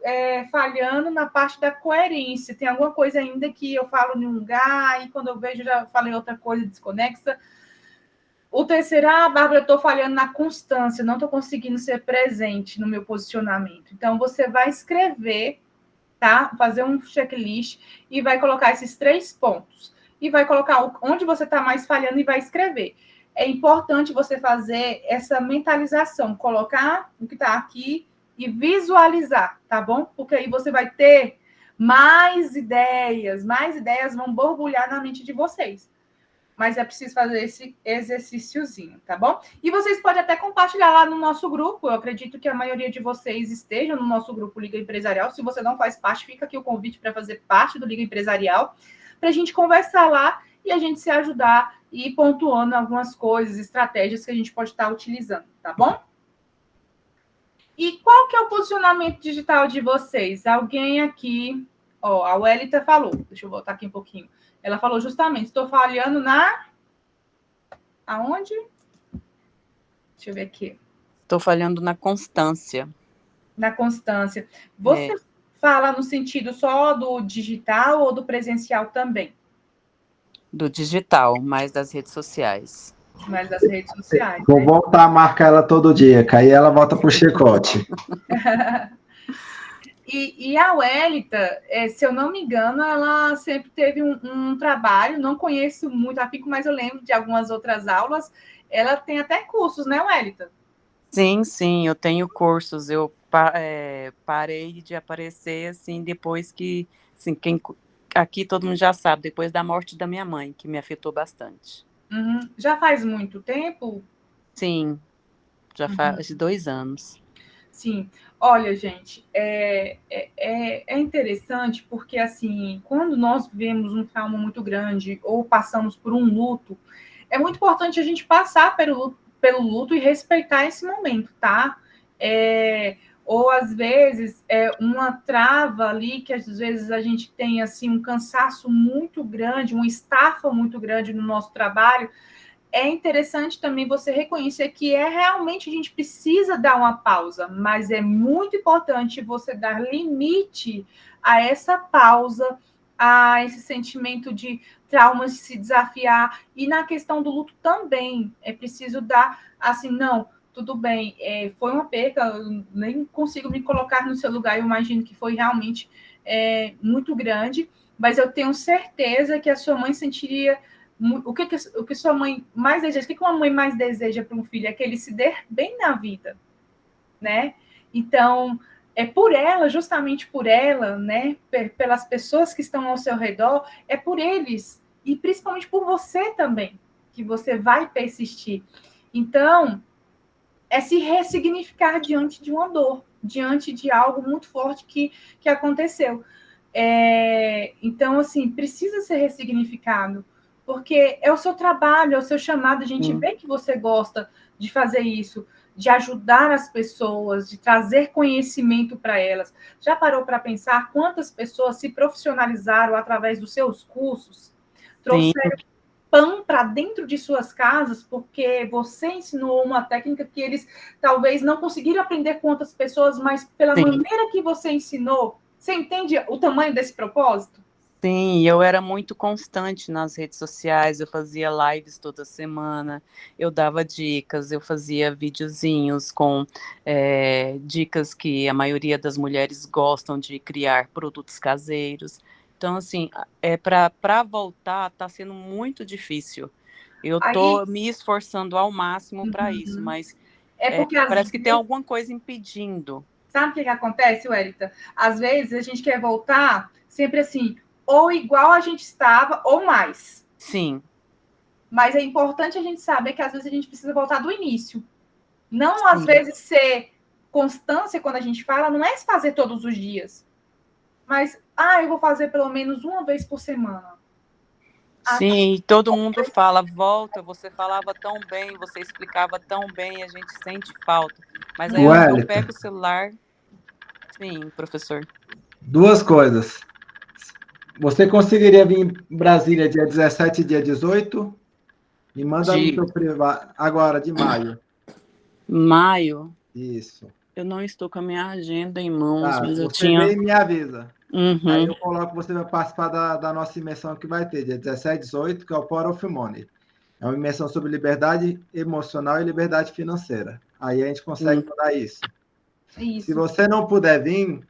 Speaker 2: falhando na parte da coerência. Tem alguma coisa ainda que eu falo em um lugar e quando eu vejo já falei outra coisa desconexa. O terceiro, Bárbara, eu estou falhando na constância, não estou conseguindo ser presente no meu posicionamento. Então, você vai escrever, tá? Fazer um checklist e vai colocar esses 3 pontos. E vai colocar onde você está mais falhando e vai escrever. É importante você fazer essa mentalização, colocar o que está aqui e visualizar, tá bom? Porque aí você vai ter mais ideias vão borbulhar na mente de vocês. Mas é preciso fazer esse exercíciozinho, tá bom? E vocês podem até compartilhar lá no nosso grupo. Eu acredito que a maioria de vocês estejam no nosso grupo Liga Empresarial. Se você não faz parte, fica aqui o convite para fazer parte do Liga Empresarial, para a gente conversar lá e a gente se ajudar e ir pontuando algumas coisas, estratégias que a gente pode estar utilizando, tá bom? E qual que é o posicionamento digital de vocês? Alguém aqui... Ó, a Welita falou. Deixa eu voltar aqui um pouquinho. Ela falou justamente, estou falhando na... Aonde? Deixa eu ver aqui.
Speaker 5: Estou falhando na constância.
Speaker 2: Na constância. Você fala no sentido só do digital ou do presencial também?
Speaker 5: Do digital, mais das redes sociais.
Speaker 2: Mais das redes sociais.
Speaker 1: Vou voltar a marcar ela todo dia, que aí ela volta pro chicote.
Speaker 2: E a Welita, se eu não me engano, ela sempre teve um trabalho, não conheço muito a FICO, mas eu lembro de algumas outras aulas. Ela tem até cursos, né, Welita?
Speaker 5: Sim, eu tenho cursos. Eu parei de aparecer, assim, depois que... Assim, aqui todo mundo já sabe, depois da morte da minha mãe, que me afetou bastante.
Speaker 2: Uhum. Já faz muito tempo?
Speaker 5: Sim, já faz 2 anos.
Speaker 2: Sim, olha, gente, é interessante porque, assim, quando nós vivemos um trauma muito grande ou passamos por um luto, é muito importante a gente passar pelo luto e respeitar esse momento, tá? Ou, às vezes, uma trava ali que, às vezes, a gente tem, assim, um cansaço muito grande, uma estafa muito grande no nosso trabalho. É interessante também você reconhecer que realmente a gente precisa dar uma pausa, mas é muito importante você dar limite a essa pausa, a esse sentimento de traumas, de se desafiar. E na questão do luto também, é preciso dar, assim, não, tudo bem, foi uma perca, eu nem consigo me colocar no seu lugar, eu imagino que foi realmente muito grande, mas eu tenho certeza que a sua mãe sentiria... O que sua mãe mais deseja? O que uma mãe mais deseja para um filho? É que ele se dê bem na vida, né? Então, é por ela, justamente por ela, né? Pelas pessoas que estão ao seu redor, é por eles e principalmente por você também, que você vai persistir. Então, é se ressignificar diante de uma dor, diante de algo muito forte que aconteceu. Então, assim, precisa ser ressignificado. Porque é o seu trabalho, é o seu chamado, a gente vê que você gosta de fazer isso, de ajudar as pessoas, de trazer conhecimento para elas. Já parou para pensar quantas pessoas se profissionalizaram através dos seus cursos? Trouxeram pão para dentro de suas casas porque você ensinou uma técnica que eles talvez não conseguiram aprender com outras pessoas, mas pela maneira que você ensinou, você entende o tamanho desse propósito?
Speaker 5: Sim, eu era muito constante nas redes sociais, eu fazia lives toda semana, eu dava dicas, eu fazia videozinhos com dicas que a maioria das mulheres gostam de criar produtos caseiros. Então, assim, para voltar está sendo muito difícil. Eu estou me esforçando ao máximo para isso, mas
Speaker 2: porque
Speaker 5: parece que tem alguma coisa impedindo.
Speaker 2: Sabe o que acontece, Wellington? Às vezes a gente quer voltar sempre assim, ou igual a gente estava, ou mais.
Speaker 5: Sim.
Speaker 2: Mas é importante a gente saber que às vezes a gente precisa voltar do início. Não, às vezes, ser constância, quando a gente fala, não é fazer todos os dias. Mas, eu vou fazer pelo menos uma vez por semana.
Speaker 5: Sim, todo mundo fala, volta, você falava tão bem, você explicava tão bem, a gente sente falta. Mas aí eu pego o celular. Sim, professor.
Speaker 1: 2 coisas. Você conseguiria vir em Brasília dia 17 e dia 18? Me manda no seu privado. Agora, de maio.
Speaker 5: Maio?
Speaker 1: Isso.
Speaker 5: Eu não estou com a minha agenda em mãos, mas eu
Speaker 1: você
Speaker 5: tinha...
Speaker 1: vem e me avisa.
Speaker 5: Uhum.
Speaker 1: Aí eu coloco você vai participar da nossa imersão que vai ter, dia 17 e 18, que é o Power of Money. É uma imersão sobre liberdade emocional e liberdade financeira. Aí a gente consegue mudar isso. Se você não puder vir,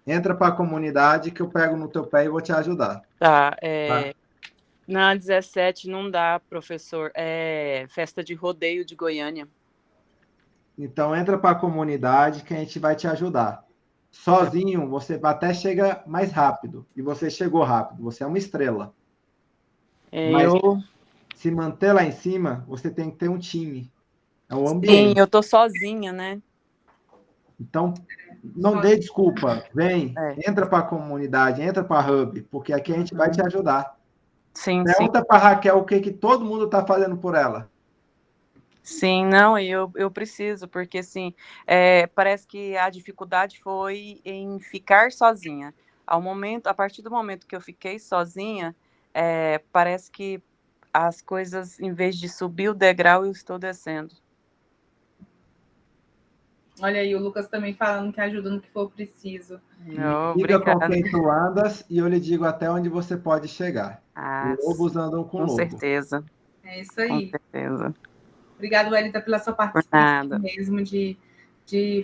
Speaker 1: entra para a comunidade que eu pego no teu pé e vou te ajudar.
Speaker 5: Tá. Na 17 não dá, professor. É festa de rodeio de Goiânia.
Speaker 1: Então entra para a comunidade que a gente vai te ajudar. Sozinho, você até chega mais rápido. E você chegou rápido. Você é uma estrela. Mas se manter lá em cima, você tem que ter um time. É um ambiente.
Speaker 5: Sim, eu tô sozinha, né?
Speaker 1: Então, não dê desculpa. Vem, entra para a comunidade, entra para a Hub, porque aqui a gente vai te ajudar.
Speaker 5: Sim,
Speaker 1: Pergunta para a Raquel o que todo mundo está fazendo por ela.
Speaker 5: Sim, não, eu preciso, porque assim, parece que a dificuldade foi em ficar sozinha. A partir do momento que eu fiquei sozinha, parece que as coisas, em vez de subir o degrau, eu estou descendo.
Speaker 2: Olha aí, o Lucas também falando que ajuda no que for preciso.
Speaker 1: Diga com quem tu andas e eu lhe digo até onde você pode chegar. Lobos andam com lobo.
Speaker 5: Certeza.
Speaker 2: É isso aí.
Speaker 5: Com certeza.
Speaker 2: Obrigada, Wellington, pela sua participação mesmo de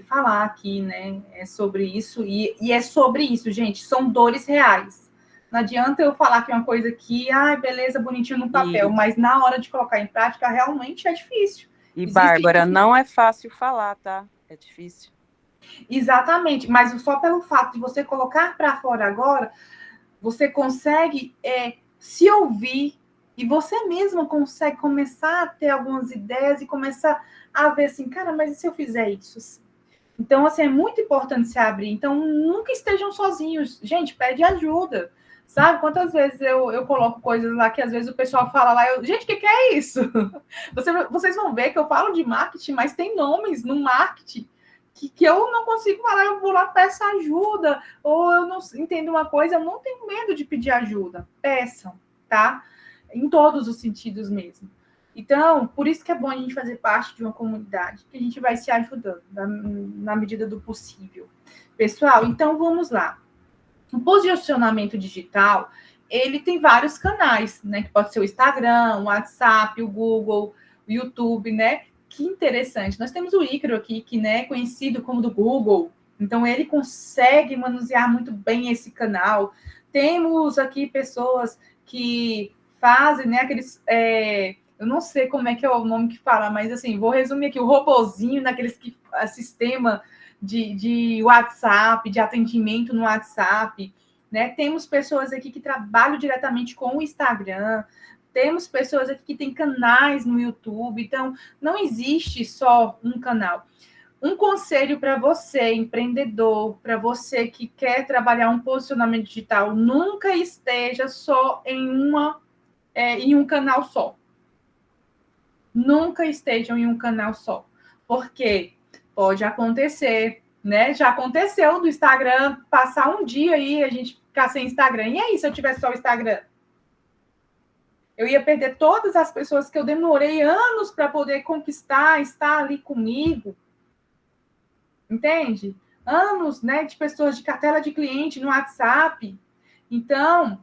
Speaker 2: falar aqui, né, sobre isso. E é sobre isso, gente, são dores reais. Não adianta eu falar que é uma coisa que, beleza, bonitinho no papel, mas na hora de colocar em prática, realmente é difícil.
Speaker 5: Bárbara, não é fácil falar, tá? É difícil.
Speaker 2: Exatamente, mas só pelo fato de você colocar para fora agora, você consegue se ouvir e você mesma consegue começar a ter algumas ideias e começar a ver assim, cara, mas e se eu fizer isso? Então, assim, é muito importante se abrir. Então, nunca estejam sozinhos. Gente, pede ajuda. Sabe? Quantas vezes eu coloco coisas lá que às vezes o pessoal fala lá, gente, o que é isso? Vocês vão ver que eu falo de marketing, mas tem nomes no marketing que eu não consigo falar, eu vou lá, peço ajuda, ou eu não entendo uma coisa, eu não tenho medo de pedir ajuda. Peçam, tá? Em todos os sentidos mesmo. Então, por isso que é bom a gente fazer parte de uma comunidade, que a gente vai se ajudando na medida do possível. Pessoal, então vamos lá. O posicionamento digital, ele tem vários canais, né? Que pode ser o Instagram, o WhatsApp, o Google, o YouTube, né? Que interessante. Nós temos o Ícaro aqui, que né, é conhecido como do Google. Então, ele consegue manusear muito bem esse canal. Temos aqui pessoas que fazem, né? Aqueles... eu não sei como é que é o nome que fala, mas assim, vou resumir aqui, o robozinho naqueles sistema de WhatsApp, de atendimento no WhatsApp, né? Temos pessoas aqui que trabalham diretamente com o Instagram, temos pessoas aqui que têm canais no YouTube, então não existe só um canal. Um conselho para você, empreendedor, para você que quer trabalhar um posicionamento digital, nunca esteja só em um canal só. Nunca estejam em um canal só. Porque pode acontecer, né? Já aconteceu do Instagram passar um dia aí a gente ficar sem Instagram. E aí, se eu tivesse só o Instagram? Eu ia perder todas as pessoas que eu demorei anos para poder conquistar, estar ali comigo. Entende? Anos, né, de pessoas de cartela de cliente no WhatsApp. Então,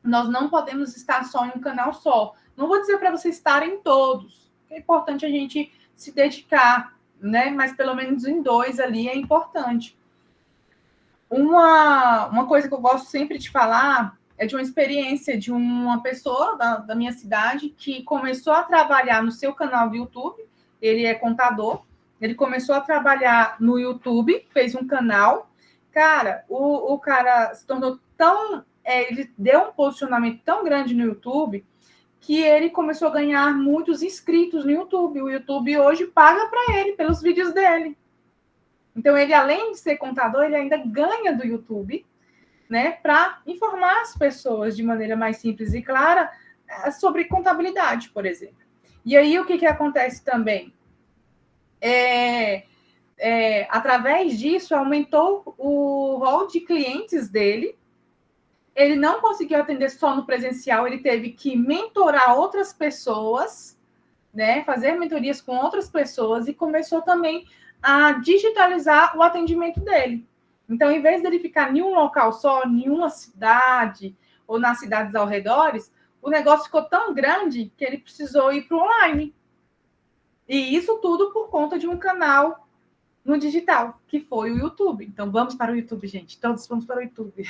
Speaker 2: nós não podemos estar só em um canal só. Não vou dizer para vocês estarem em todos. É importante a gente se dedicar, né? Mas pelo menos em 2 ali é importante. Uma coisa que eu gosto sempre de falar é de uma experiência de uma pessoa da minha cidade que começou a trabalhar no seu canal do YouTube. Ele é contador, Ele começou a trabalhar no YouTube, fez um canal. Cara, o cara se tornou tão... ele deu um posicionamento tão grande no YouTube que ele começou a ganhar muitos inscritos no YouTube. O YouTube hoje paga para ele pelos vídeos dele. Então, ele, além de ser contador, ele ainda ganha do YouTube, né, para informar as pessoas de maneira mais simples e clara sobre contabilidade, por exemplo. E aí, o que acontece também? Através disso, aumentou o rol de clientes dele. Ele não conseguiu atender só no presencial, ele teve que mentorar outras pessoas, né, fazer mentorias com outras pessoas, e começou também a digitalizar o atendimento dele. Então, em vez dele ficar em um local só, em uma cidade, ou nas cidades ao redores, o negócio ficou tão grande que ele precisou ir para o online. E isso tudo por conta de um canal no digital, que foi o YouTube. Então, vamos para o YouTube, gente. Todos vamos para o YouTube.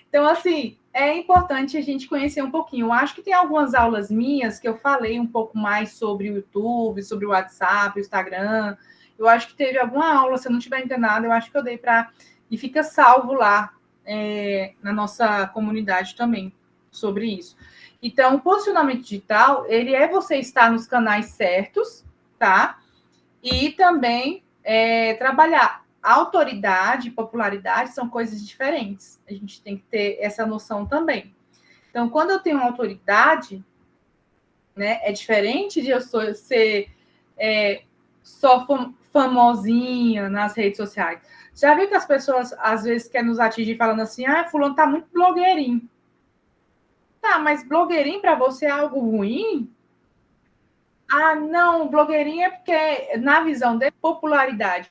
Speaker 2: Então, assim, é importante a gente conhecer um pouquinho. Eu acho que tem algumas aulas minhas que eu falei um pouco mais sobre o YouTube, sobre o WhatsApp, o Instagram. Eu acho que teve alguma aula, se eu não estiver enganada, eu acho que eu dei para... E fica salvo lá na nossa comunidade também sobre isso. Então, o posicionamento digital, ele é você estar nos canais certos, tá? E também trabalhar. Autoridade e popularidade são coisas diferentes. A gente tem que ter essa noção também. Então, quando eu tenho autoridade, né, é diferente de eu ser só famosinha nas redes sociais. Já viu que as pessoas, às vezes, querem nos atingir falando assim, fulano tá muito blogueirinho. Tá, mas blogueirinho para você é algo ruim? Não, blogueirinho é porque, na visão de popularidade.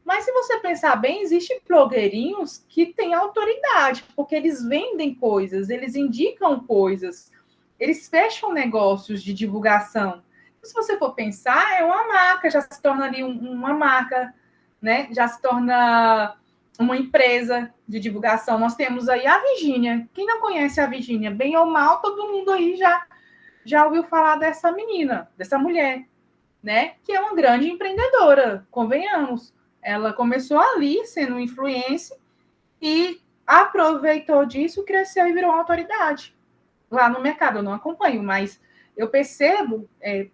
Speaker 2: Mas se você pensar bem, existem blogueirinhos que têm autoridade, porque eles vendem coisas, eles indicam coisas, eles fecham negócios de divulgação. Se você for pensar, é uma marca, já se torna ali uma marca, né? Já se torna uma empresa de divulgação. Nós temos aí a Virgínia. Quem não conhece a Virgínia, bem ou mal, todo mundo aí já ouviu falar dessa menina, dessa mulher, né? Que é uma grande empreendedora, convenhamos. Ela começou ali, sendo influencer, e aproveitou disso, cresceu e virou uma autoridade. Lá no mercado, eu não acompanho, mas eu percebo,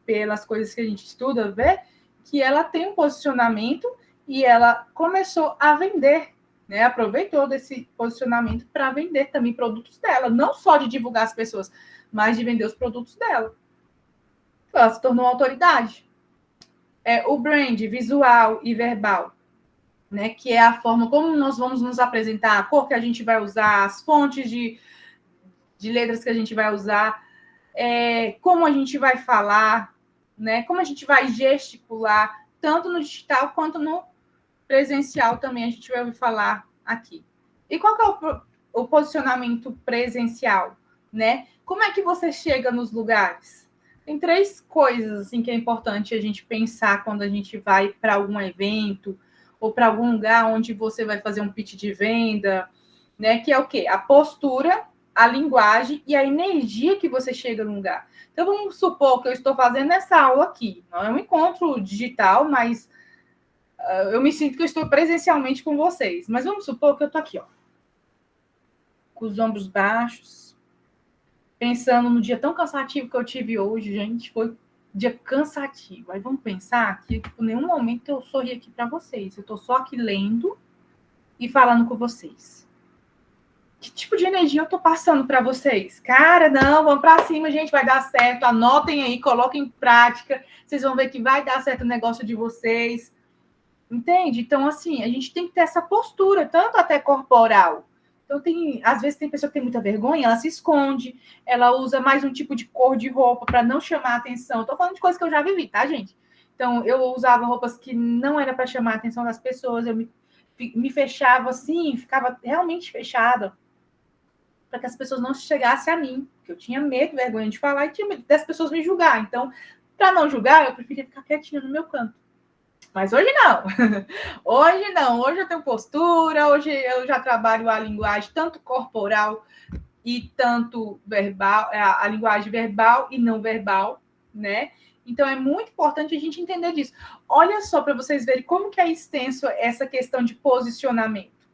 Speaker 2: pelas coisas que a gente estuda, vê, que ela tem um posicionamento e ela começou a vender, né? Aproveitou desse posicionamento para vender também produtos dela, não só de divulgar as pessoas, mas de vender os produtos dela. Ela se tornou uma autoridade. O brand visual e verbal, né, que é a forma como nós vamos nos apresentar, a cor que a gente vai usar, as fontes de letras que a gente vai usar, como a gente vai falar, né, como a gente vai gesticular, tanto no digital quanto no presencial também a gente vai ouvir falar aqui. E qual que é o posicionamento presencial, né? Como é que você chega nos lugares? Tem 3 coisas assim, que é importante a gente pensar quando a gente vai para algum evento ou para algum lugar onde você vai fazer um pitch de venda, né? Que é o quê? A postura, a linguagem e a energia que você chega no lugar. Então, vamos supor que eu estou fazendo essa aula aqui. Não é um encontro digital, mas eu me sinto que eu estou presencialmente com vocês. Mas vamos supor que eu estou aqui, ó, com os ombros baixos, pensando no dia tão cansativo que eu tive hoje, gente. Foi dia cansativo. Aí vamos pensar que, em nenhum momento eu sorri aqui para vocês. Eu estou só aqui lendo e falando com vocês. Que tipo de energia eu estou passando para vocês? Cara, não, vamos para cima, gente, vai dar certo. Anotem aí, coloquem em prática. Vocês vão ver que vai dar certo o negócio de vocês. Entende? Então, assim, a gente tem que ter essa postura, tanto até corporal. Então, às vezes tem pessoa que tem muita vergonha, ela se esconde, ela usa mais um tipo de cor de roupa para não chamar a atenção. Estou falando de coisas que eu já vivi, tá, gente? Então, eu usava roupas que não era para chamar a atenção das pessoas, eu me fechava assim, ficava realmente fechada, para que as pessoas não chegassem a mim, porque eu tinha medo, vergonha de falar e tinha medo das pessoas me julgar. Então, para não julgar, eu preferia ficar quietinha no meu canto. Mas hoje não. Hoje não. Hoje eu tenho postura, hoje eu já trabalho a linguagem tanto corporal e tanto verbal, a linguagem verbal e não verbal, né? Então, é muito importante a gente entender disso. Olha só para vocês verem como que é extenso essa questão de posicionamento,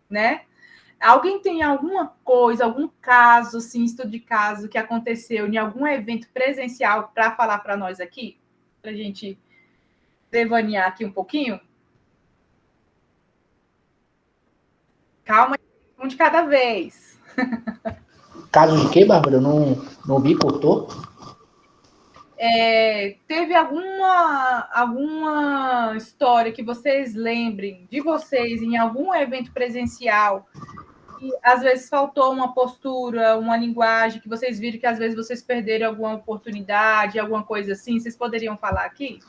Speaker 2: né? Alguém tem alguma coisa, algum caso, assim, estudo de caso que aconteceu em algum evento presencial para falar para nós aqui? Para a gente devanear aqui um pouquinho? Calma, um de cada vez.
Speaker 3: Caso de quê, Bárbara? Eu não vi, cortou?
Speaker 2: Teve alguma história que vocês lembrem de vocês em algum evento presencial e às vezes faltou uma postura, uma linguagem, que vocês viram que às vezes vocês perderam alguma oportunidade, alguma coisa assim? Vocês poderiam falar aqui?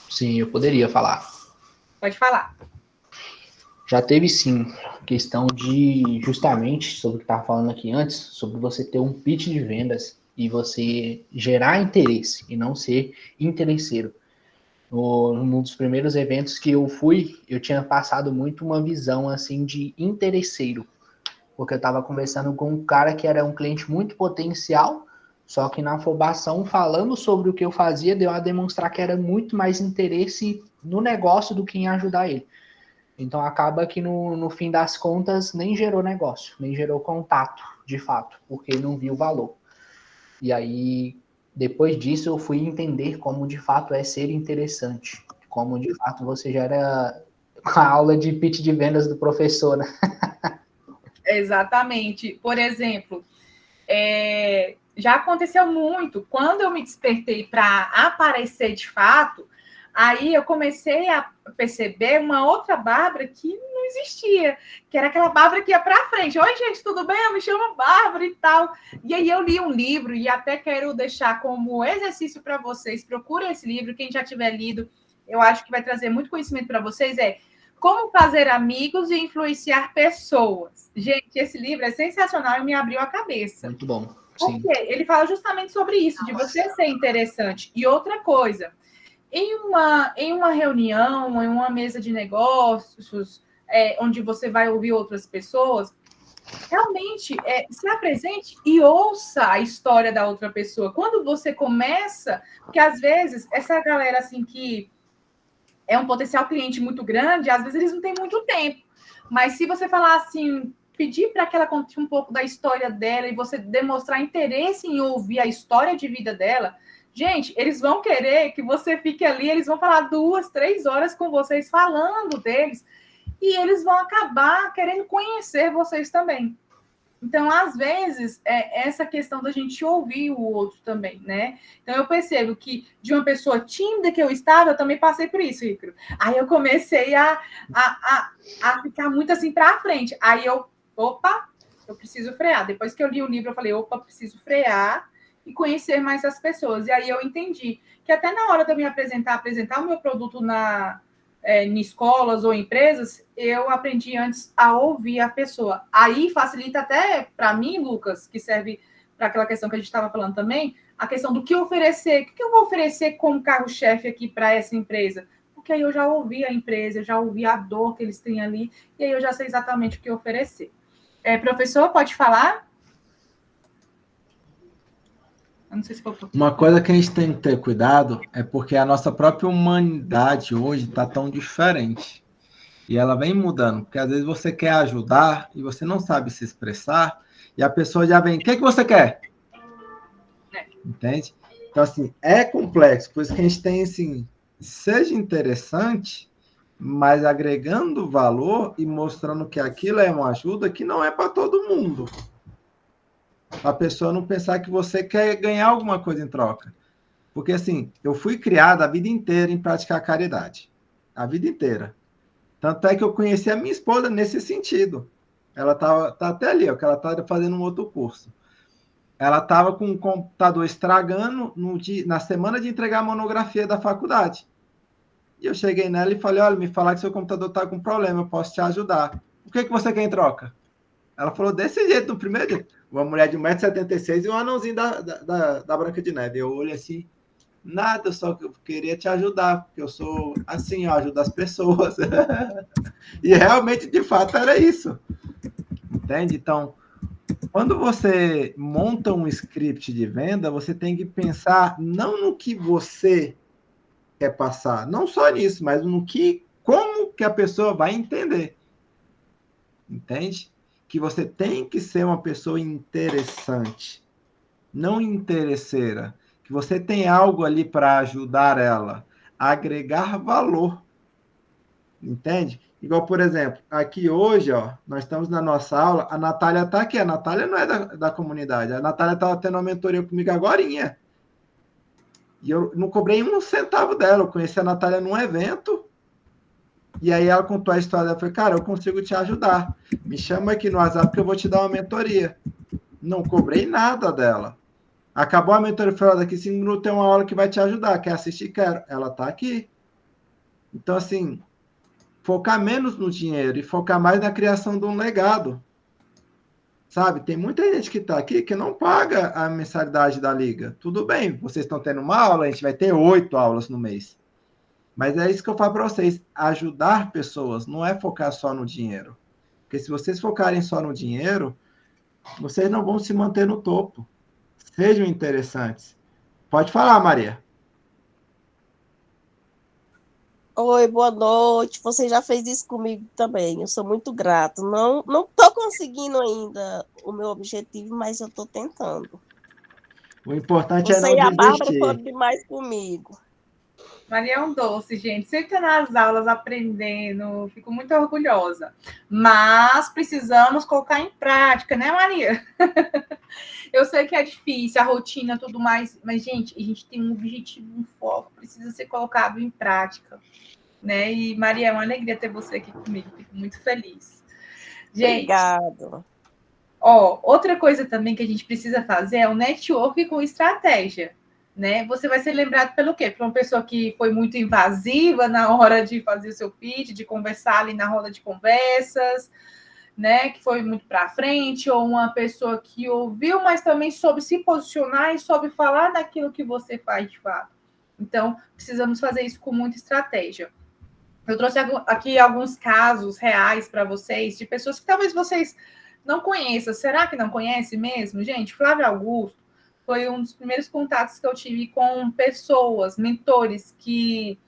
Speaker 3: Sim, eu poderia falar.
Speaker 2: Pode falar.
Speaker 3: Já teve sim, questão de, justamente, sobre o que estava falando aqui antes, sobre você ter um pitch de vendas e você gerar interesse e não ser interesseiro. Num dos primeiros eventos que eu fui, eu tinha passado muito uma visão assim de interesseiro, porque eu estava conversando com um cara que era um cliente muito potencial, só que na afobação, falando sobre o que eu fazia, deu a demonstrar que era muito mais interesse no negócio do que em ajudar ele. Então acaba que no fim das contas nem gerou negócio, nem gerou contato, de fato, porque não viu o valor. E aí, depois disso, eu fui entender como de fato é ser interessante, como de fato você gera a aula de pitch de vendas do professor, né?
Speaker 2: Exatamente. Por exemplo, já aconteceu muito, quando eu me despertei para aparecer de fato, aí eu comecei a perceber uma outra Bárbara que não existia, que era aquela Bárbara que ia para frente. Oi, gente, tudo bem? Eu me chamo Bárbara e tal. E aí eu li um livro e até quero deixar como exercício para vocês. Procurem esse livro, quem já tiver lido, eu acho que vai trazer muito conhecimento para vocês. Como Fazer Amigos e Influenciar Pessoas. Gente, esse livro é sensacional e me abriu a cabeça.
Speaker 3: Muito bom.
Speaker 2: Sim. Porque ele fala justamente sobre isso, de você ser interessante. E outra coisa, em uma reunião, em uma mesa de negócios, onde você vai ouvir outras pessoas, realmente se apresente e ouça a história da outra pessoa. Quando você começa, porque às vezes essa galera assim que é um potencial cliente muito grande, às vezes eles não têm muito tempo. Mas se você falar assim, pedir para que ela conte um pouco da história dela e você demonstrar interesse em ouvir a história de vida dela, gente, eles vão querer que você fique ali, eles vão falar 2, 3 horas com vocês falando deles, e eles vão acabar querendo conhecer vocês também. Então, às vezes, essa questão da gente ouvir o outro também, né? Então, eu percebo que de uma pessoa tímida que eu estava, eu também passei por isso, Ícaro. Aí eu comecei a ficar muito assim para frente. Aí eu preciso frear. Depois que eu li o livro, eu falei, preciso frear e conhecer mais as pessoas. E aí eu entendi que até na hora de eu me apresentar o meu produto em escolas ou empresas, eu aprendi antes a ouvir a pessoa. Aí facilita até para mim, Lucas, que serve para aquela questão que a gente estava falando também, a questão do que oferecer. O que eu vou oferecer como carro-chefe aqui para essa empresa? Porque aí eu já ouvi a empresa, eu já ouvi a dor que eles têm ali, e aí eu já sei exatamente o que oferecer. Professor, pode falar? Eu não sei se for...
Speaker 1: Uma coisa que a gente tem que ter cuidado é porque a nossa própria humanidade hoje está tão diferente. E ela vem mudando, porque às vezes você quer ajudar e você não sabe se expressar, e a pessoa já vem, o que você quer? Entende? Então, assim, é complexo, por isso que a gente tem, assim, seja interessante, mas agregando valor e mostrando que aquilo é uma ajuda que não é para todo mundo. A pessoa não pensar que você quer ganhar alguma coisa em troca. Porque, assim, eu fui criado a vida inteira em praticar caridade. A vida inteira. Tanto é que eu conheci a minha esposa nesse sentido. Ela tá até ali, ó, que ela tá fazendo um outro curso. Ela estava com o computador estragando na semana de entregar a monografia da faculdade. E eu cheguei nela e falei, olha, me falaram que seu computador está com problema, eu posso te ajudar. O que você quer em troca? Ela falou desse jeito, no primeiro dia. Uma mulher de 1,76 m e um anãozinho da Branca de Neve. Eu olhei assim, nada, eu só queria te ajudar, porque eu sou assim, eu ajudo as pessoas. E realmente, de fato, era isso. Entende? Então, Quando você monta um script de venda, você tem que pensar não no que você quer passar, não só nisso, mas no que, como que a pessoa vai entender. Entende? Que você tem que ser uma pessoa interessante, não interesseira. Que você tem algo ali para ajudar ela, a agregar valor. Entende? Igual, por exemplo, aqui hoje, ó, nós estamos na nossa aula, a Natália está aqui, a Natália não é da comunidade, a Natália estava tendo uma mentoria comigo agorinha, e eu não cobrei um centavo dela, eu conheci a Natália num evento, e aí ela contou a história dela, eu falei, cara, eu consigo te ajudar, me chama aqui no WhatsApp que eu vou te dar uma mentoria. Não cobrei nada dela. Acabou a mentoria, falou, daqui 5 minutos tem uma aula que vai te ajudar, quer assistir? Quero. Ela está aqui. Então, assim, focar menos no dinheiro e focar mais na criação de um legado. Sabe? Tem muita gente que está aqui que não paga a mensalidade da liga. Tudo bem, vocês estão tendo uma aula, a gente vai ter 8 aulas no mês. Mas é isso que eu falo para vocês. Ajudar pessoas não é focar só no dinheiro. Porque se vocês focarem só no dinheiro, vocês não vão se manter no topo. Sejam interessantes. Pode falar, Maria.
Speaker 8: Oi, boa noite. Você já fez isso comigo também. Eu sou muito grato. Não estou conseguindo ainda o meu objetivo, mas eu estou tentando.
Speaker 1: O importante
Speaker 8: Você
Speaker 1: é não
Speaker 8: e a Bárbara
Speaker 1: desistir.
Speaker 8: foram demais comigo.
Speaker 2: Maria é um doce, gente. Sempre tá nas aulas aprendendo. Fico muito orgulhosa. Mas precisamos colocar em prática, né, Maria? Eu sei que é difícil, a rotina, tudo mais. Mas, gente, a gente tem um objetivo, um foco. Precisa ser colocado em prática. Né? E, Maria, é uma alegria ter você aqui comigo. Fico muito feliz. Gente,
Speaker 8: Obrigada.
Speaker 2: ó, outra coisa também que a gente precisa fazer é o network com estratégia. Né? Você vai ser lembrado pelo quê? Por uma pessoa que foi muito invasiva na hora de fazer o seu pitch, de conversar ali na roda de conversas, né? Que foi muito para frente, ou uma pessoa que ouviu, mas também soube se posicionar e soube falar daquilo que você faz de fato. Então, precisamos fazer isso com muita estratégia. Eu trouxe aqui alguns casos reais para vocês, de pessoas que talvez vocês não conheçam. Será que não conhece mesmo? Gente, Flávio Augusto foi um dos primeiros contatos que eu tive com pessoas, mentores que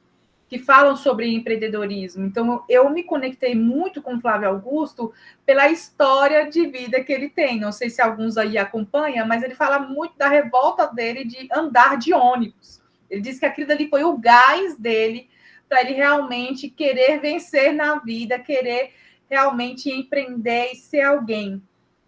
Speaker 2: falam sobre empreendedorismo. Então, eu me conectei muito com o Flávio Augusto pela história de vida que ele tem. Não sei se alguns aí acompanham, mas ele fala muito da revolta dele de andar de ônibus. Ele disse que aquilo ali foi o gás dele para ele realmente querer vencer na vida, querer realmente empreender e ser alguém,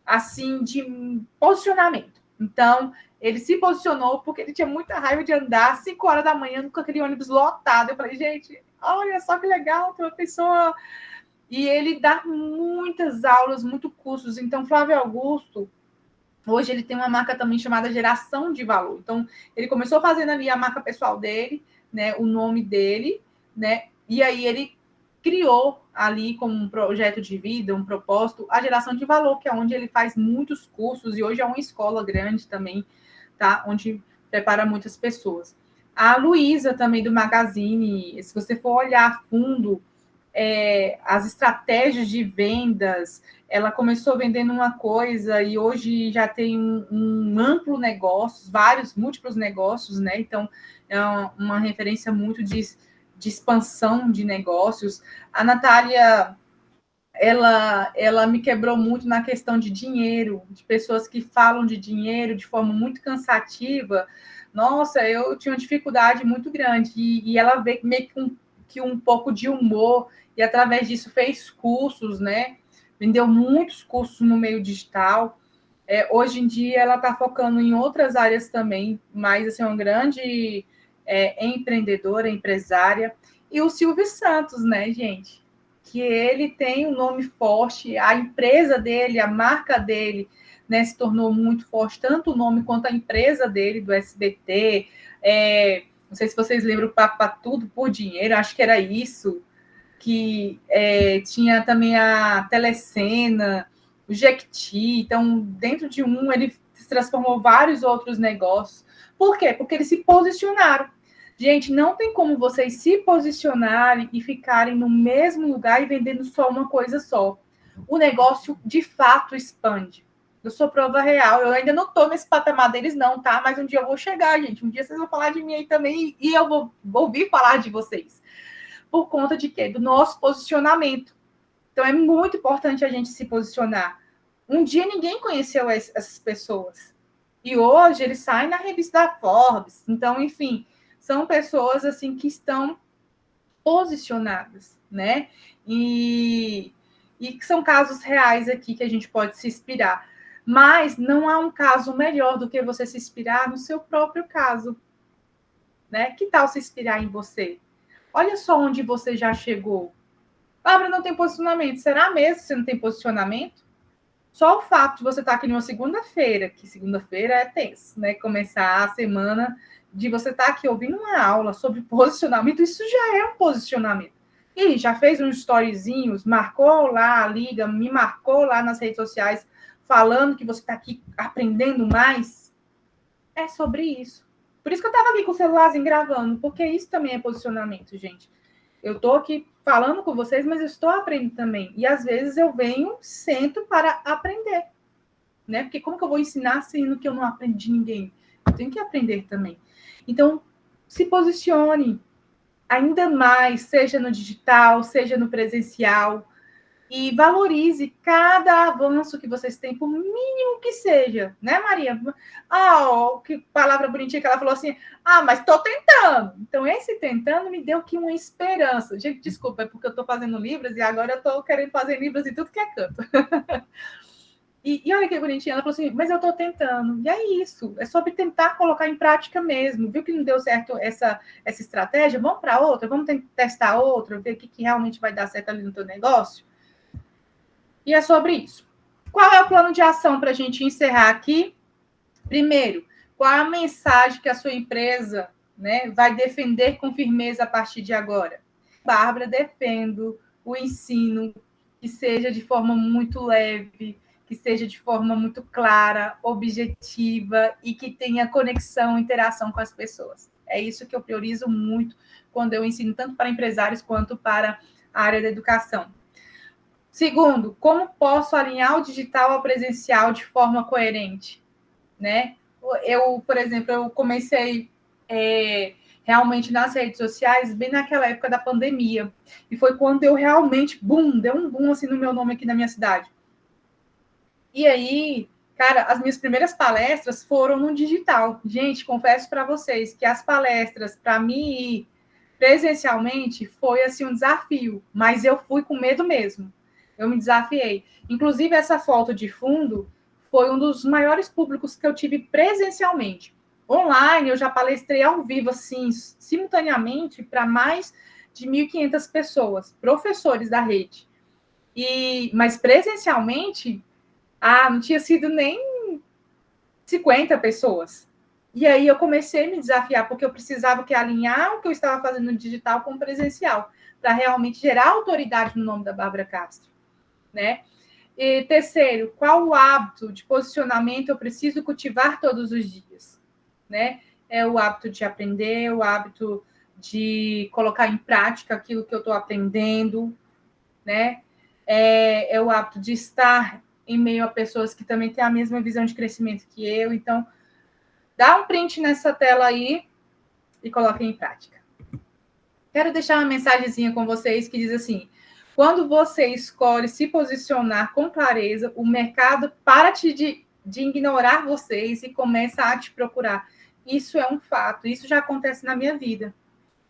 Speaker 2: assim, de posicionamento. Então, ele se posicionou porque ele tinha muita raiva de andar às 5 horas da manhã com aquele ônibus lotado. Eu falei, gente, olha só que legal, tem uma pessoa... E ele dá muitas aulas, muitos cursos. Então, Flávio Augusto, hoje ele tem uma marca também chamada Geração de Valor. Então, ele começou fazendo ali a marca pessoal dele, né, o nome dele, né, e aí ele criou ali como um projeto de vida, um propósito, a Geração de Valor, que é onde ele faz muitos cursos, e hoje é uma escola grande também, tá? Onde prepara muitas pessoas. A Luísa também do Magazine, se você for olhar a fundo as estratégias de vendas, ela começou vendendo uma coisa e hoje já tem um amplo negócio, múltiplos negócios, né? Então, é uma referência muito de expansão de negócios. A Natália, ela me quebrou muito na questão de dinheiro, de pessoas que falam de dinheiro de forma muito cansativa. Nossa, eu tinha uma dificuldade muito grande. E ela veio meio que um pouco de humor, e através disso fez cursos, né? Vendeu muitos cursos no meio digital. Hoje em dia ela está focando em outras áreas também, mas assim, uma grande empreendedora, empresária. E o Silvio Santos, né, gente? Que ele tem um nome forte, a empresa dele, a marca dele, né, se tornou muito forte, tanto o nome quanto a empresa dele, do SBT. Não sei se vocês lembram, Papa Tudo por Dinheiro, acho que era isso, que tinha também a Telecena, o Jequiti. Então, dentro de ele se transformou vários outros negócios. Por quê? Porque eles se posicionaram. Gente, não tem como vocês se posicionarem e ficarem no mesmo lugar e vendendo só uma coisa só. O negócio, de fato, expande. Eu sou prova real. Eu ainda não estou nesse patamar deles, não, tá? Mas um dia eu vou chegar, gente. Um dia vocês vão falar de mim aí também e eu vou ouvir falar de vocês. Por conta de quê? Do nosso posicionamento. Então, é muito importante a gente se posicionar. Um dia ninguém conheceu essas pessoas. E hoje eles saem na revista da Forbes. Então, enfim, são pessoas assim que estão posicionadas, né? E que são casos reais aqui que a gente pode se inspirar. Mas não há um caso melhor do que você se inspirar no seu próprio caso, né? Que tal se inspirar em você? Olha só onde você já chegou. Bárbara, não tem posicionamento. Será mesmo que você não tem posicionamento? Só o fato de você estar aqui numa segunda-feira, que segunda-feira é tenso, né? Começar a semana, de você estar aqui ouvindo uma aula sobre posicionamento, isso já é um posicionamento. E já fez uns storyzinhos, marcou lá, liga, me marcou lá nas redes sociais, falando que você está aqui aprendendo mais. É sobre isso. Por isso que eu estava aqui com o celularzinho gravando, porque isso também é posicionamento, gente. Eu estou aqui falando com vocês, mas eu estou aprendendo também. E às vezes eu venho, sento para aprender, né? Porque como que eu vou ensinar sendo que eu não aprendi de ninguém? Eu tenho que aprender também. Então, se posicione ainda mais, seja no digital, seja no presencial, e valorize cada avanço que vocês têm, por mínimo que seja, né, Maria? Que palavra bonitinha que ela falou assim, mas estou tentando. Então, esse tentando me deu aqui uma esperança. Gente, desculpa, é porque eu estou fazendo Libras e agora eu estou querendo fazer Libras em tudo que é canto. E olha que bonitinha, ela falou assim, mas eu estou tentando. E é isso, é sobre tentar colocar em prática mesmo. Viu que não deu certo essa estratégia? Vamos para outra, vamos testar outra, ver o que realmente vai dar certo ali no teu negócio. E é sobre isso. Qual é o plano de ação para a gente encerrar aqui? Primeiro, qual é a mensagem que a sua empresa, né, vai defender com firmeza a partir de agora? Bárbara, defendo o ensino que seja de forma muito leve, que seja de forma muito clara, objetiva e que tenha conexão, interação com as pessoas. É isso que eu priorizo muito quando eu ensino tanto para empresários quanto para a área da educação. Segundo, como posso alinhar o digital ao presencial de forma coerente, né? Eu, por exemplo, eu comecei realmente nas redes sociais bem naquela época da pandemia. E foi quando eu realmente, deu um boom assim no meu nome aqui na minha cidade. E aí, cara, as minhas primeiras palestras foram no digital. Gente, confesso para vocês que as palestras, para mim ir presencialmente, foi assim um desafio. Mas eu fui com medo mesmo. Eu me desafiei. Inclusive, essa foto de fundo foi um dos maiores públicos que eu tive presencialmente. Online, eu já palestrei ao vivo, assim, simultaneamente, para mais de 1.500 pessoas, professores da rede. Mas presencialmente, não tinha sido nem 50 pessoas. E aí eu comecei a me desafiar, porque eu precisava alinhar o que eu estava fazendo no digital com o presencial, para realmente gerar autoridade no nome da Bárbara Castro, né? E terceiro, qual o hábito de posicionamento eu preciso cultivar todos os dias, né? É o hábito de aprender, o hábito de colocar em prática aquilo que eu estou aprendendo, né? É o hábito de estar em meio a pessoas que também têm a mesma visão de crescimento que eu. Então, dá um print nessa tela aí e coloque em prática. Quero deixar uma mensagenzinha com vocês que diz assim: quando você escolhe se posicionar com clareza, o mercado para de ignorar vocês e começa a te procurar. Isso é um fato, isso já acontece na minha vida.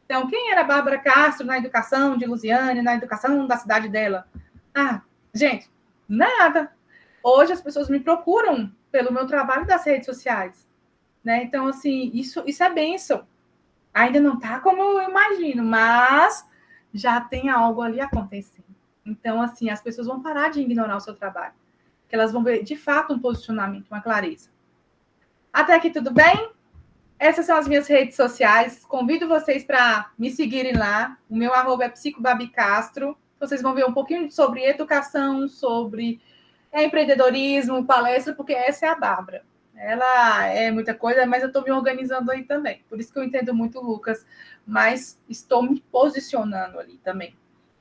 Speaker 2: Então, quem era a Bárbara Castro na educação de Lusiane, na educação da cidade dela? Gente, nada. Hoje as pessoas me procuram pelo meu trabalho das redes sociais, né? Então, assim, isso é bênção. Ainda não está como eu imagino, mas já tem algo ali acontecendo. Então, assim, as pessoas vão parar de ignorar o seu trabalho, que elas vão ver, de fato, um posicionamento, uma clareza. Até aqui tudo bem? Essas são as minhas redes sociais. Convido vocês para me seguirem lá. O meu @ é psicobabicastro. Vocês vão ver um pouquinho sobre educação, sobre empreendedorismo, palestra, porque essa é a Bárbara. Ela é muita coisa, mas eu estou me organizando aí também. Por isso que eu entendo muito o Lucas, mas estou me posicionando ali também.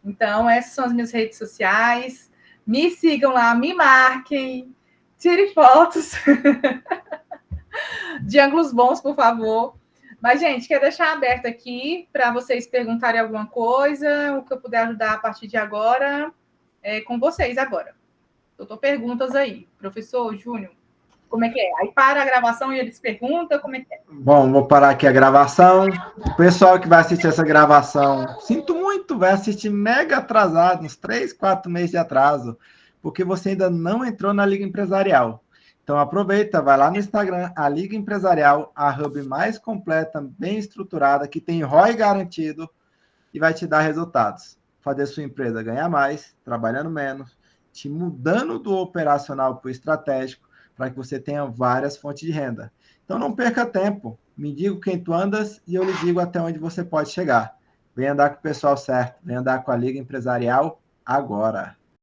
Speaker 2: Então, essas são as minhas redes sociais. Me sigam lá, me marquem. Tire fotos de ângulos bons, por favor. Mas, gente, quer deixar aberto aqui para vocês perguntarem alguma coisa, o que eu puder ajudar a partir de agora, é com vocês agora. Doutor, perguntas aí. Professor Júnior, como é que é? Aí para a gravação e eles perguntam como é que é.
Speaker 1: Bom, vou parar aqui a gravação. O pessoal que vai assistir essa gravação, sinto muito, vai assistir mega atrasado, uns 3, 4 meses de atraso, porque você ainda não entrou na Liga Empresarial. Então, aproveita, vai lá no Instagram, a Liga Empresarial, a hub mais completa, bem estruturada, que tem ROI garantido e vai te dar resultados. Fazer sua empresa ganhar mais, trabalhando menos, te mudando do operacional para o estratégico, para que você tenha várias fontes de renda. Então, não perca tempo. Me diga quem tu andas e eu lhe digo até onde você pode chegar. Vem andar com o pessoal certo, vem andar com a Liga Empresarial agora.